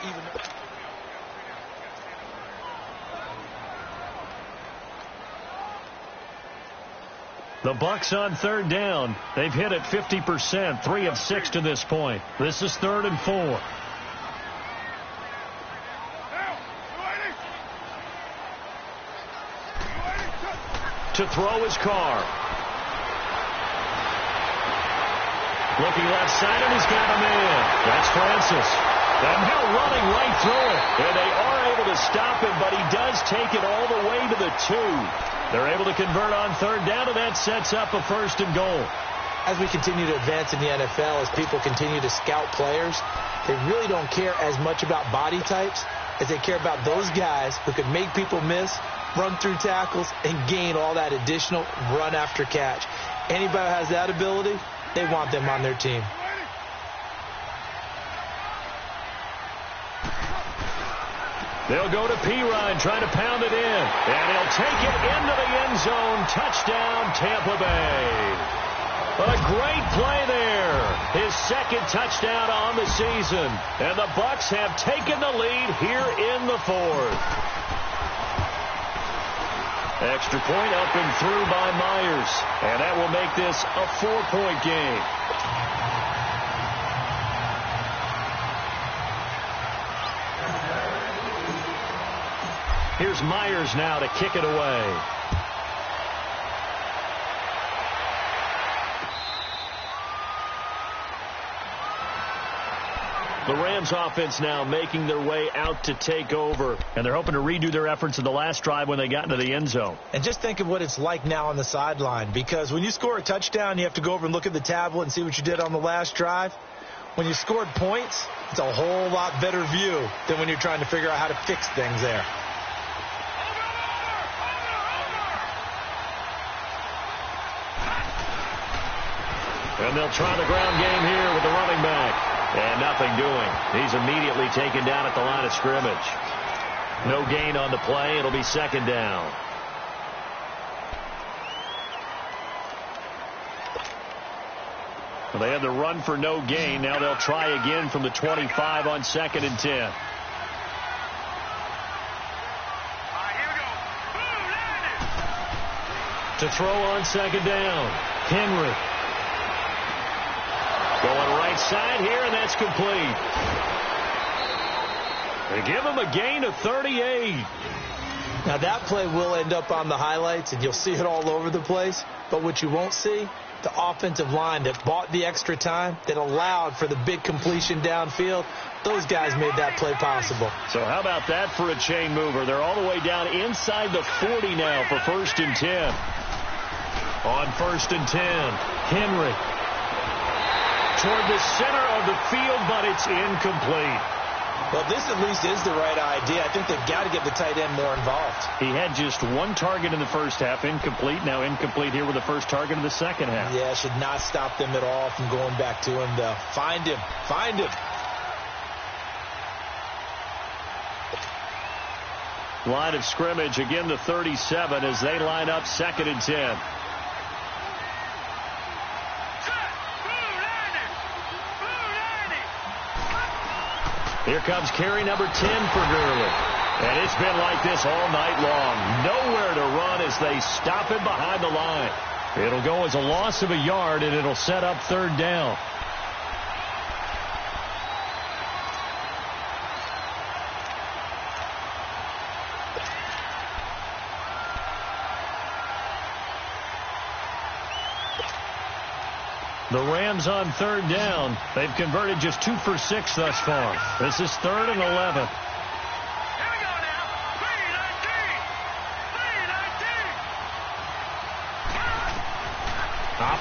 The Bucs on third down. They've hit it 50%, 3 of 6 to this point. This is 3rd and 4. To throw his Carr. Looking left side, and he's got a man. That's Francis. And now running right through it. And they are able to stop him, but he does take it all the way to the 2. They're able to convert on third down, and that sets up a 1st and goal. As we continue to advance in the NFL, as people continue to scout players, they really don't care as much about body types as they care about those guys who can make people miss, run through tackles, and gain all that additional run after catch. Anybody who has that ability, they want them on their team. They'll go to Pirine, trying to pound it in. And he'll take it into the end zone. Touchdown, Tampa Bay. A great play there. His 2nd touchdown on the season. And the Bucs have taken the lead here in the 4th. Extra point up and through by Myers. And that will make this a 4-point game. Here's Myers now to kick it away. The Rams offense now making their way out to take over. And they're hoping to redo their efforts in the last drive when they got into the end zone. And just think of what it's like now on the sideline. Because when you score a touchdown, you have to go over and look at the tablet and see what you did on the last drive. When you scored points, it's a whole lot better view than when you're trying to figure out how to fix things there. And they'll try the ground game here with the running back. And nothing doing. He's immediately taken down at the line of scrimmage. No gain on the play. It'll be 2nd down. Well, they had the run for no gain. Now they'll try again from the 25 on 2nd and 10. To throw on 2nd down. Henry. Going right side here, and that's complete. They give him a gain of 38. Now that play will end up on the highlights, and you'll see it all over the place. But what you won't see, the offensive line that bought the extra time, that allowed for the big completion downfield, those guys made that play possible. So how about that for a chain mover? They're all the way down inside the 40 now for 1st and 10. On 1st and 10, Henry. Toward the center of the field, but it's incomplete. Well, this at least is the right idea. I think they've got to get the tight end more involved. He had just 1 target in the first half, incomplete. Now incomplete here with the first target in the second half. Yeah, should not stop them at all from going back to him, though. Find him. Find him. Line of scrimmage, again the 37 as they line up 2nd and 10. Here comes carry number 10 for Gurley. And it's been like this all night long. Nowhere to run as they stop him behind the line. It'll go as a loss of a yard, and it'll set up 3rd down. The Rams on 3rd down. They've converted just 2 for 6 thus far. This is 3rd and 11.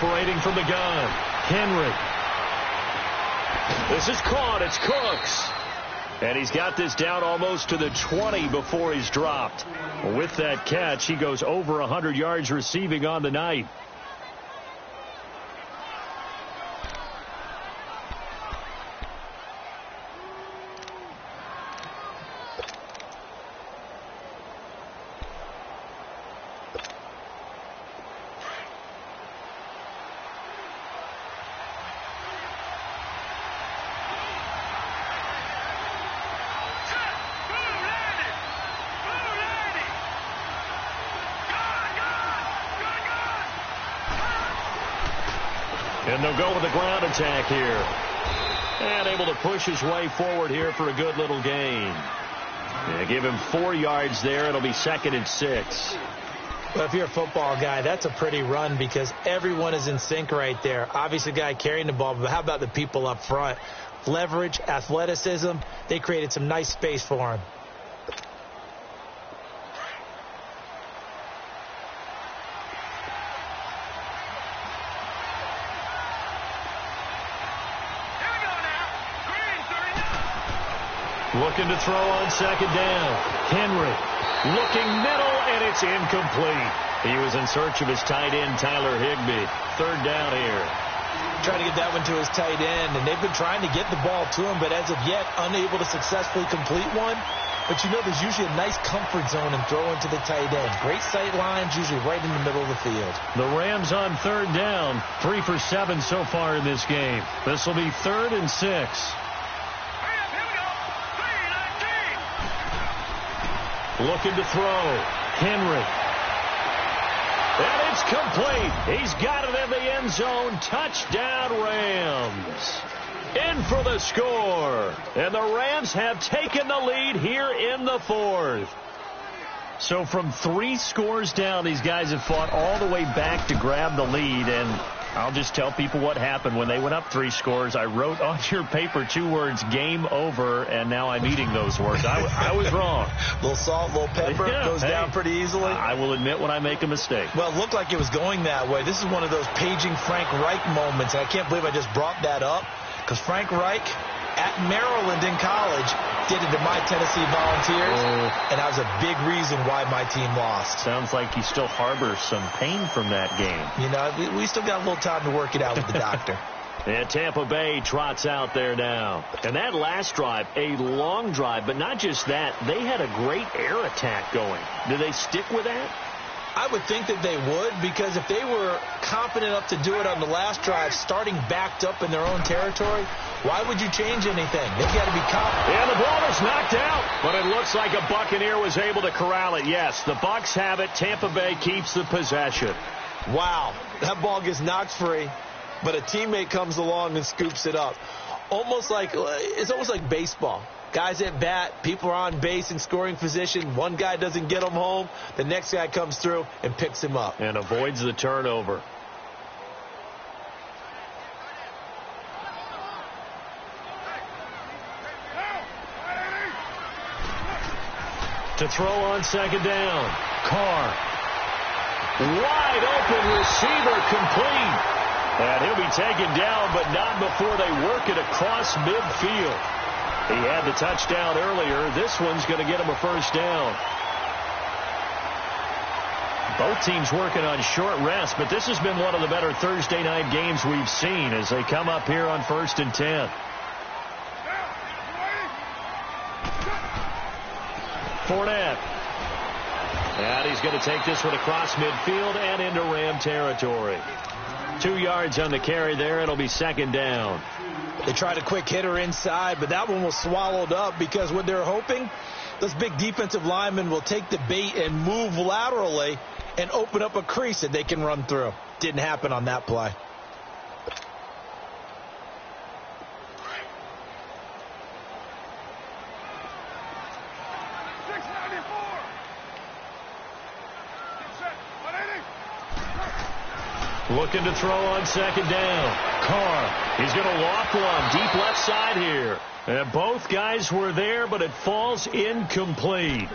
Operating from the gun, Henry. This is caught. It's Cooks. And he's got this down almost to the 20 before he's dropped. With that catch, he goes over 100 yards receiving on the night. And they'll go with the ground attack here. And able to push his way forward here for a good little gain. Yeah, give him 4 yards there. It'll be 2nd and 6. Well, if you're a football guy, that's a pretty run because everyone is in sync right there. Obviously, the guy carrying the ball, but how about the people up front? Leverage, athleticism. They created some nice space for him. Looking to throw on 2nd down. Henry looking middle, and it's incomplete. He was in search of his tight end, Tyler Higbee. 3rd down here. Trying to get that one to his tight end, and they've been trying to get the ball to him, but as of yet, unable to successfully complete one. But you know there's usually a nice comfort zone in throwing to the tight end. Great sight lines, usually right in the middle of the field. The Rams on 3rd down. 3 for 7 so far in this game. This will be 3rd and 6. Looking to throw. Henry. And it's complete. He's got it in the end zone. Touchdown, Rams. In for the score. And the Rams have taken the lead here in the 4th. So from 3 scores down, these guys have fought all the way back to grab the lead. And I'll just tell people what happened when they went up 3 scores. I wrote on your paper 2 words, game over, and now I'm eating those words. I was wrong. A little salt, a little pepper, goes down pretty easily. I will admit when I make a mistake. Well, it looked like it was going that way. This is one of those paging Frank Reich moments, and I can't believe I just brought that up because Frank Reich at Maryland in college did it to my Tennessee Volunteers, and that was a big reason why my team lost. Sounds like you still harbor some pain from that game. You know, we still got a little time to work it out with the doctor. And Tampa Bay trots out there now. And that last drive, a long drive, but not just that. They had a great air attack going. Do they stick with that? I would think that they would, because if they were confident enough to do it on the last drive, starting backed up in their own territory, why would you change anything? They've got to be confident. And the ball is knocked out, but it looks like a Buccaneer was able to corral it. Yes, the Bucs have it. Tampa Bay keeps the possession. Wow, that ball gets knocked free, but a teammate comes along and scoops it up. It's almost like baseball. Guys at bat, people are on base in scoring position. One guy doesn't get him home. The next guy comes through and picks him up. And avoids the turnover. To throw on 2nd down. Carr. Wide open receiver complete. And he'll be taken down, but not before they work it across midfield. He had the touchdown earlier. This one's going to get him a 1st down. Both teams working on short rest, but this has been one of the better Thursday night games we've seen as they come up here on 1st and 10. Fournette. And he's going to take this one across midfield and into Ram territory. 2 yards on the carry there. It'll be 2nd down. They tried a quick hitter inside, but that one was swallowed up because what they're hoping, those big defensive linemen will take the bait and move laterally and open up a crease that they can run through. Didn't happen on that play. Looking to throw on 2nd down. Carr. He's going to loft one deep left side here. And both guys were there, but it falls incomplete.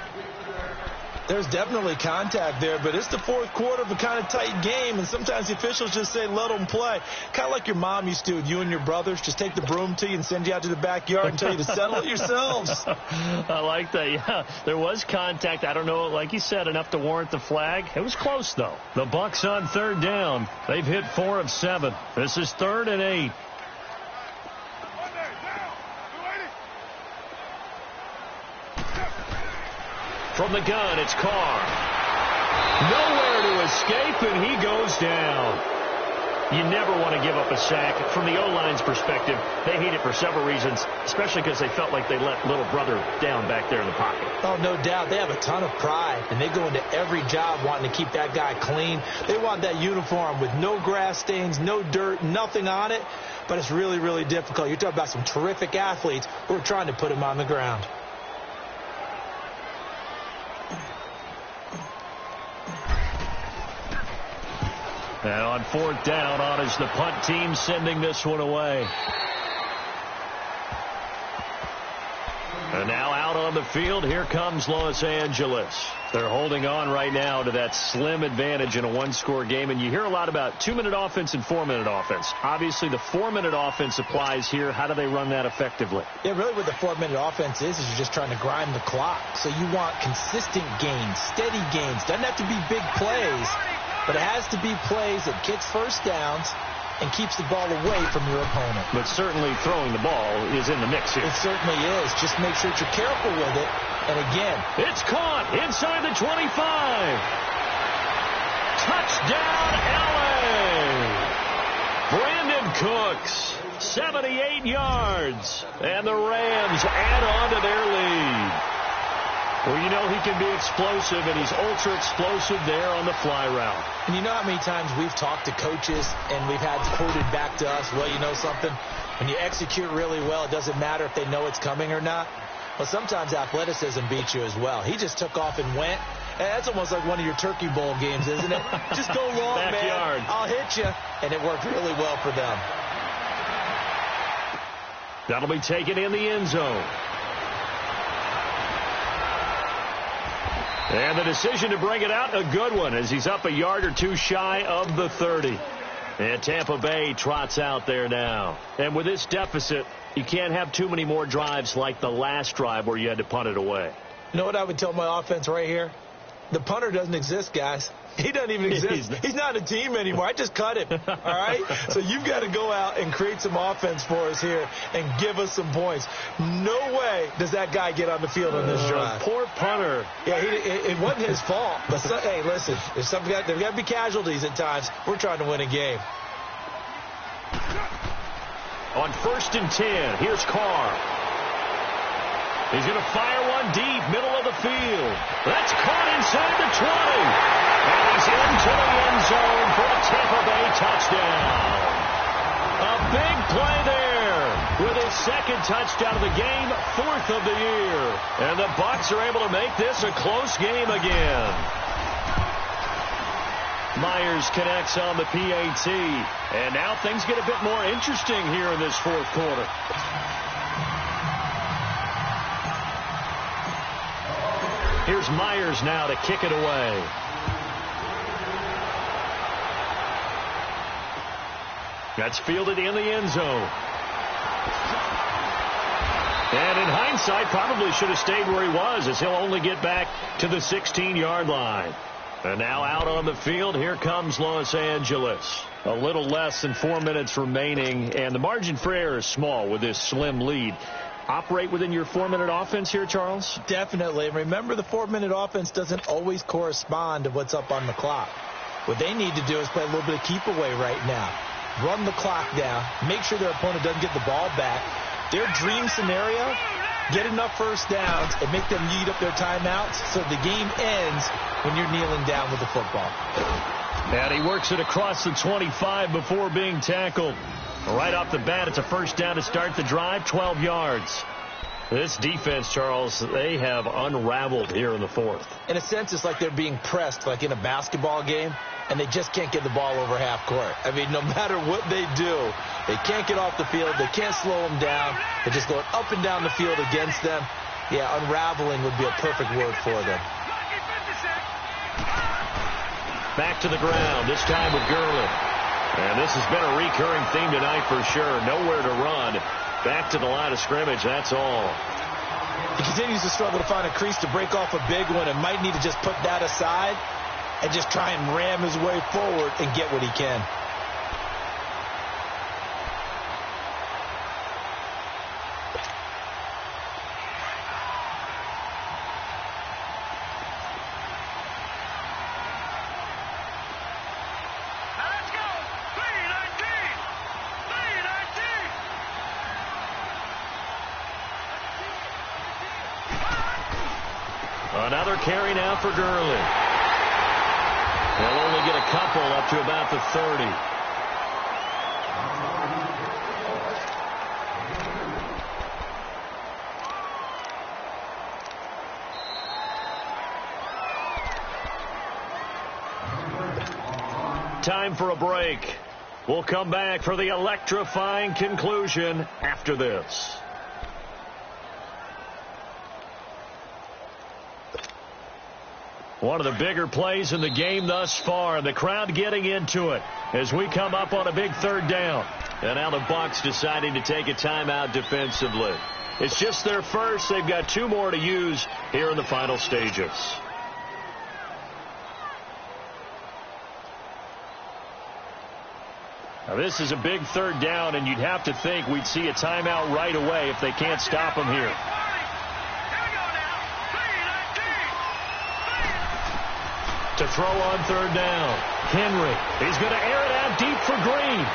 There's definitely contact there, but it's the fourth quarter of a kind of tight game, and sometimes the officials just say, let them play. Kind of like your mom used to with you and your brothers. Just take the broom to you and send you out to the backyard and tell you to settle it yourselves. I like that, yeah. There was contact. I don't know, like you said, enough to warrant the flag. It was close, though. The Bucs on third down. They've hit 4 of 7. This is 3rd and 8. From the gun, it's Carr. Nowhere to escape, and he goes down. You never want to give up a sack. From the O-line's perspective, they hate it for several reasons, especially because they felt like they let little brother down back there in the pocket. Oh, no doubt. They have a ton of pride, and they go into every job wanting to keep that guy clean. They want that uniform with no grass stains, no dirt, nothing on it, but it's really, really difficult. You're talking about some terrific athletes who are trying to put him on the ground. And on 4th down, on is the punt team sending this one away. And now out on the field, here comes Los Angeles. They're holding on right now to that slim advantage in a one-score game. And you hear a lot about 2-minute offense and 4-minute offense. Obviously, the 4-minute offense applies here. How do they run that effectively? Yeah, really what the 4-minute offense is you're just trying to grind the clock. So you want consistent gains, steady gains. Doesn't have to be big plays, but it has to be plays that gets first downs and keeps the ball away from your opponent. But certainly throwing the ball is in the mix here. It certainly is. Just make sure that you're careful with it. And again, it's caught inside the 25. Touchdown, LA. Brandon Cooks, 78 yards. And the Rams add on to their lead. Well, you know he can be explosive, and he's ultra explosive there on the fly route. And you know how many times we've talked to coaches and we've had quoted back to us, well, you know something? When you execute really well, it doesn't matter if they know it's coming or not. Well, sometimes athleticism beats you as well. He just took off and went. And that's almost like one of your Turkey Bowl games, isn't it? Just go long, Backyard. man. I'll hit you. And it worked really well for them. That'll be taken in the end zone. And the decision to bring it out, a good one, as he's up a yard or two shy of the 30. And Tampa Bay trots out there now. And with this deficit, you can't have too many more drives like the last drive where you had to punt it away. You know what I would tell my offense right here? The punter doesn't exist, guys. He doesn't even exist. He's not a team anymore. I just cut him. All right? So you've got to go out and create some offense for us here and give us some points. No way does that guy get on the field on this drive. Poor punter. Yeah, it wasn't his fault. But hey, listen, there's got to be casualties at times. We're trying to win a game. On 1st and 10, here's Carr. He's going to fire one deep, middle of the field. That's caught inside the 20. And he's into the end zone for a Tampa Bay touchdown. A big play there with his second touchdown of the game, 4th of the year. And the Bucs are able to make this a close game again. Myers connects on the PAT. And now things get a bit more interesting here in this 4th quarter. Here's Myers now to kick it away. That's fielded in the end zone. And in hindsight, probably should have stayed where he was, as he'll only get back to the 16-yard line. And now out on the field, here comes Los Angeles. A little less than 4 minutes remaining, and the margin for error is small with this slim lead. Operate within your 4-minute offense here, Charles? Definitely. And remember, the 4-minute offense doesn't always correspond to what's up on the clock. What they need to do is play a little bit of keep away right now. Run the clock down. Make sure their opponent doesn't get the ball back. Their dream scenario, get enough first downs and make them eat up their timeouts so the game ends when you're kneeling down with the football. And he works it across the 25 before being tackled. Right off the bat, it's a first down to start the drive, 12 yards. This defense, Charles, they have unraveled here in the 4th. In a sense, it's like they're being pressed like in a basketball game, and they just can't get the ball over half court. I mean, no matter what they do, they can't get off the field. They can't slow them down. They're just going up and down the field against them. Yeah, unraveling would be a perfect word for them. Back to the ground, this time with Gurley. And this has been a recurring theme tonight for sure. Nowhere to run. Back to the line of scrimmage, that's all. He continues to struggle to find a crease to break off a big one and might need to just put that aside and just try and ram his way forward and get what he can. Another carry now for Gurley. They'll only get a couple up to about the 30. Time for a break. We'll come back for the electrifying conclusion after this. One of the bigger plays in the game thus far. The crowd getting into it as we come up on a big third down. And now the Bucs deciding to take a timeout defensively. It's just their first. They've got 2 more to use here in the final stages. Now this is a big third down, and you'd have to think we'd see a timeout right away if they can't stop them here. To throw on third down. Henry. He's going to air it out deep for Green.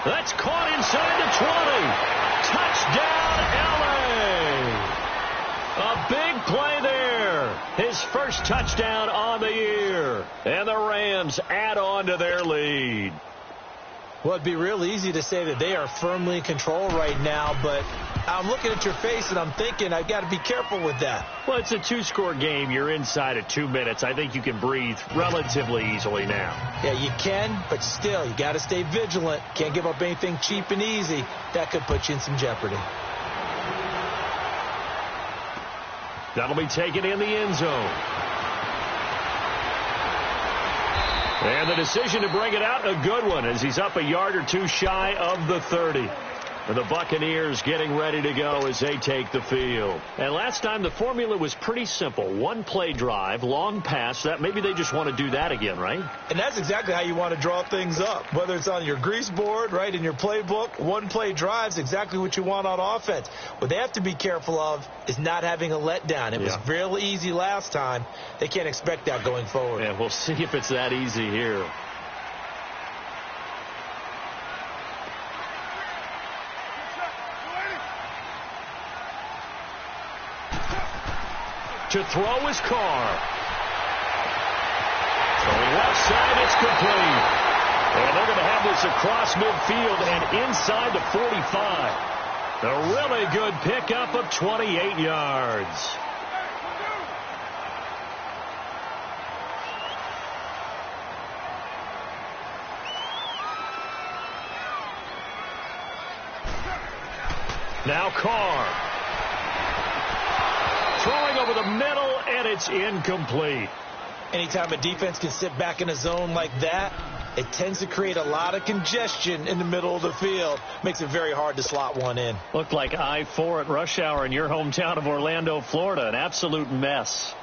That's caught inside the 20. Touchdown, L.A. A big play there. His first touchdown on the year. And the Rams add on to their lead. Well, it'd be real easy to say that they are firmly in control right now, but I'm looking at your face and I'm thinking I've got to be careful with that. Well, it's a 2-score game. You're inside of 2 minutes. I think you can breathe relatively easily now. Yeah, you can, but still, you got to stay vigilant. Can't give up anything cheap and easy. That could put you in some jeopardy. That'll be taken in the end zone. And the decision to bring it out, a good one, as he's up a yard or 2 shy of the 30. And the Buccaneers getting ready to go as they take the field. And last time the formula was pretty simple. 1-play drive, long pass. That maybe they just want to do that again, right? And that's exactly how you want to draw things up. Whether it's on your grease board, right, in your playbook, 1-play drive's exactly what you want on offense. What they have to be careful of is not having a letdown. It was real easy last time. They can't expect that going forward. Yeah, we'll see if it's that easy here. To throw his Carr. Throwing left side, it's complete. And they're going to have this across midfield and inside the 45. A really good pickup of 28 yards. Now Carr. Throwing over the middle, and it's incomplete. Anytime a defense can sit back in a zone like that, it tends to create a lot of congestion in the middle of the field. Makes it very hard to slot one in. Looked like I-4 at rush hour in your hometown of Orlando, Florida. An absolute mess.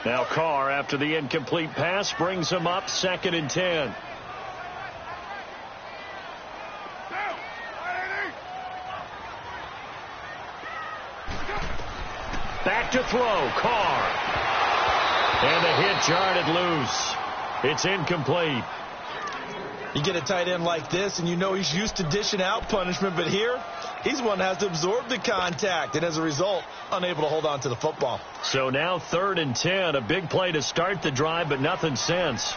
Now Carr, after the incomplete pass, brings him up 2nd and 10. Back to throw, Carr. And the hit jarred loose. It's incomplete. You get a tight end like this, and you know he's used to dishing out punishment, but here, he's one that has to absorb the contact, and as a result, unable to hold on to the football. So now 3rd and 10, a big play to start the drive, but nothing since.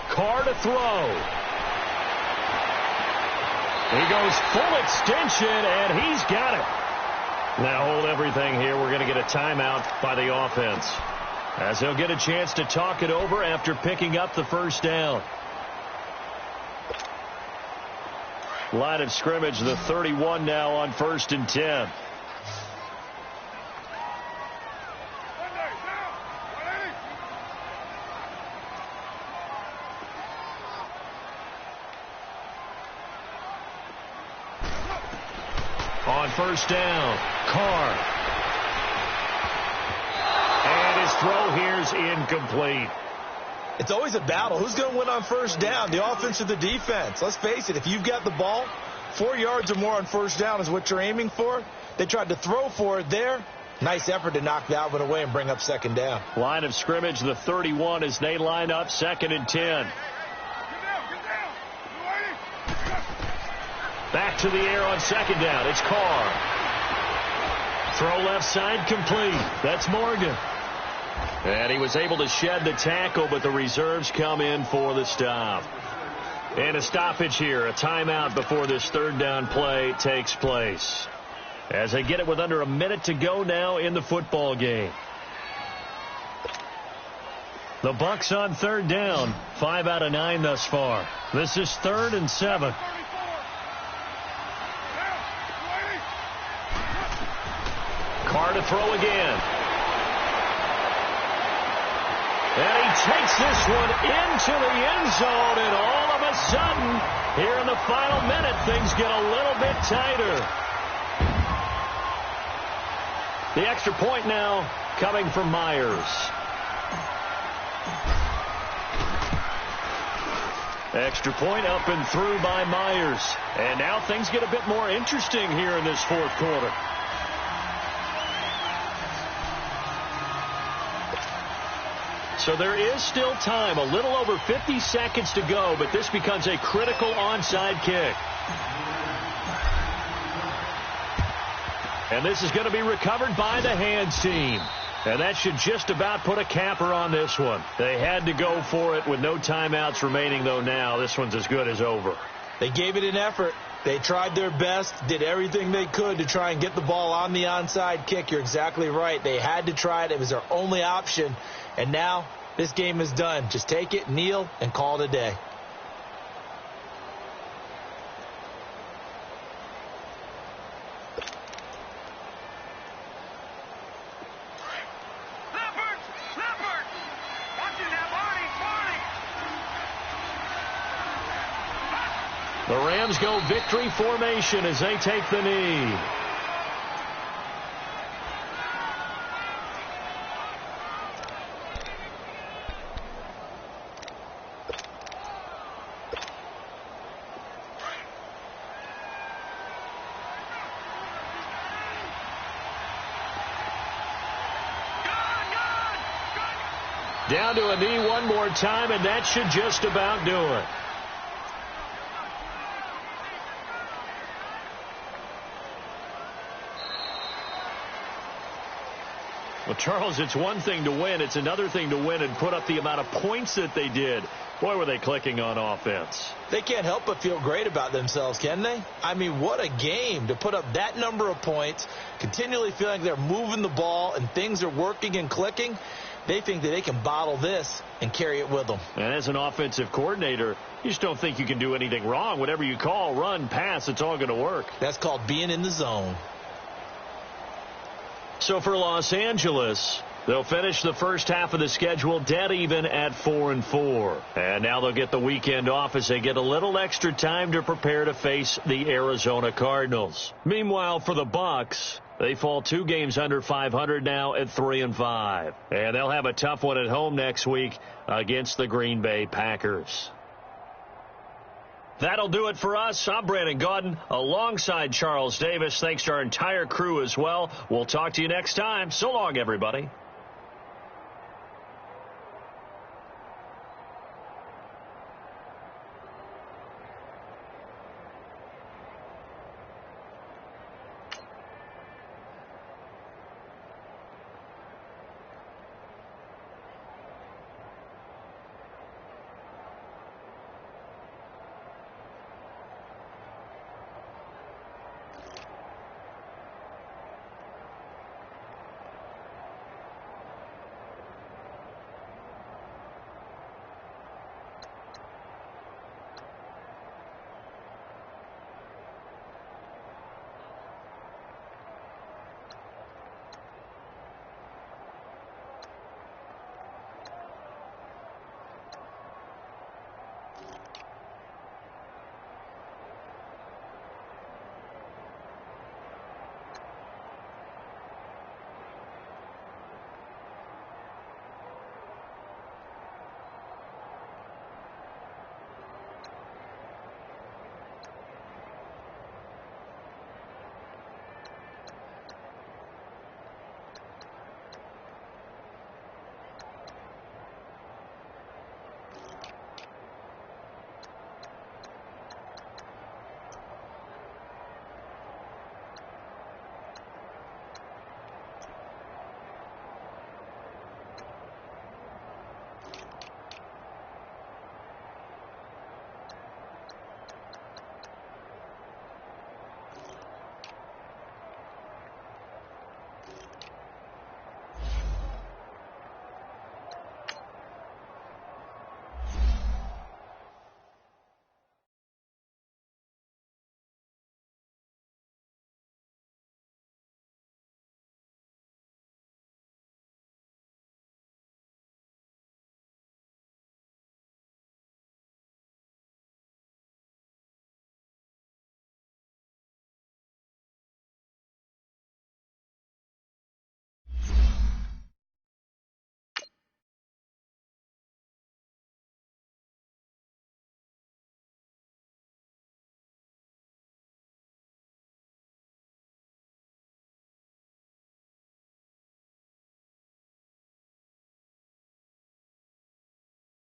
Carr to throw. He goes full extension, and he's got it. Now hold everything here. We're going to get a timeout by the offense, as they'll get a chance to talk it over after picking up the first down. Line of scrimmage, the 31 now on 1st and 10. On 1st down, Carr. And his throw here's incomplete. It's always a battle. Who's going to win on 1st down, the offense or the defense? Let's face it, if you've got the ball, 4 yards or more on 1st down is what you're aiming for. They tried to throw for it there. Nice effort to knock that one away and bring up 2nd down. Line of scrimmage, the 31 as they line up 2nd and 10. Back to the air on 2nd down. It's Carr. Throw left side complete. That's Morgan. And he was able to shed the tackle, but the reserves come in for the stop. And a stoppage here, a timeout before this 3rd down play takes place. As they get it with under a minute to go now in the football game. The Bucs on 3rd down, 5 out of 9 thus far. This is 3rd and 7. Carr to throw again. And he takes this one into the end zone, and all of a sudden, here in the final minute, things get a little bit tighter. The extra point now coming from Myers. Extra point up and through by Myers. And now things get a bit more interesting here in this 4th quarter. So there is still time, a little over 50 seconds to go, but this becomes a critical onside kick. And this is going to be recovered by the hands team. And that should just about put a capper on this one. They had to go for it with no timeouts remaining, though now this one's as good as over. They gave it an effort. They tried their best, did everything they could to try and get the ball on the onside kick. You're exactly right. They had to try it. It was their only option. And now this game is done. Just take it, kneel, and call it a day. The Rams go victory formation as they take the knee. Down to a knee one more time, and that should just about do it. Well, Charles, it's one thing to win. It's another thing to win and put up the amount of points that they did. Boy, were they clicking on offense. They can't help but feel great about themselves, can they? I mean, what a game to put up that number of points, continually feeling they're moving the ball and things are working and clicking. They think that they can bottle this and carry it with them. And as an offensive coordinator, you just don't think you can do anything wrong. Whatever you call, run, pass, it's all going to work. That's called being in the zone. So for Los Angeles, they'll finish the first half of the schedule dead even at 4-4. And now they'll get the weekend off as they get a little extra time to prepare to face the Arizona Cardinals. Meanwhile, for the Bucs, they fall 2 games under 500 now at 3-5. And they'll have a tough one at home next week against the Green Bay Packers. That'll do it for us. I'm Brandon Gaudin alongside Charles Davis. Thanks to our entire crew as well. We'll talk to you next time. So long, everybody.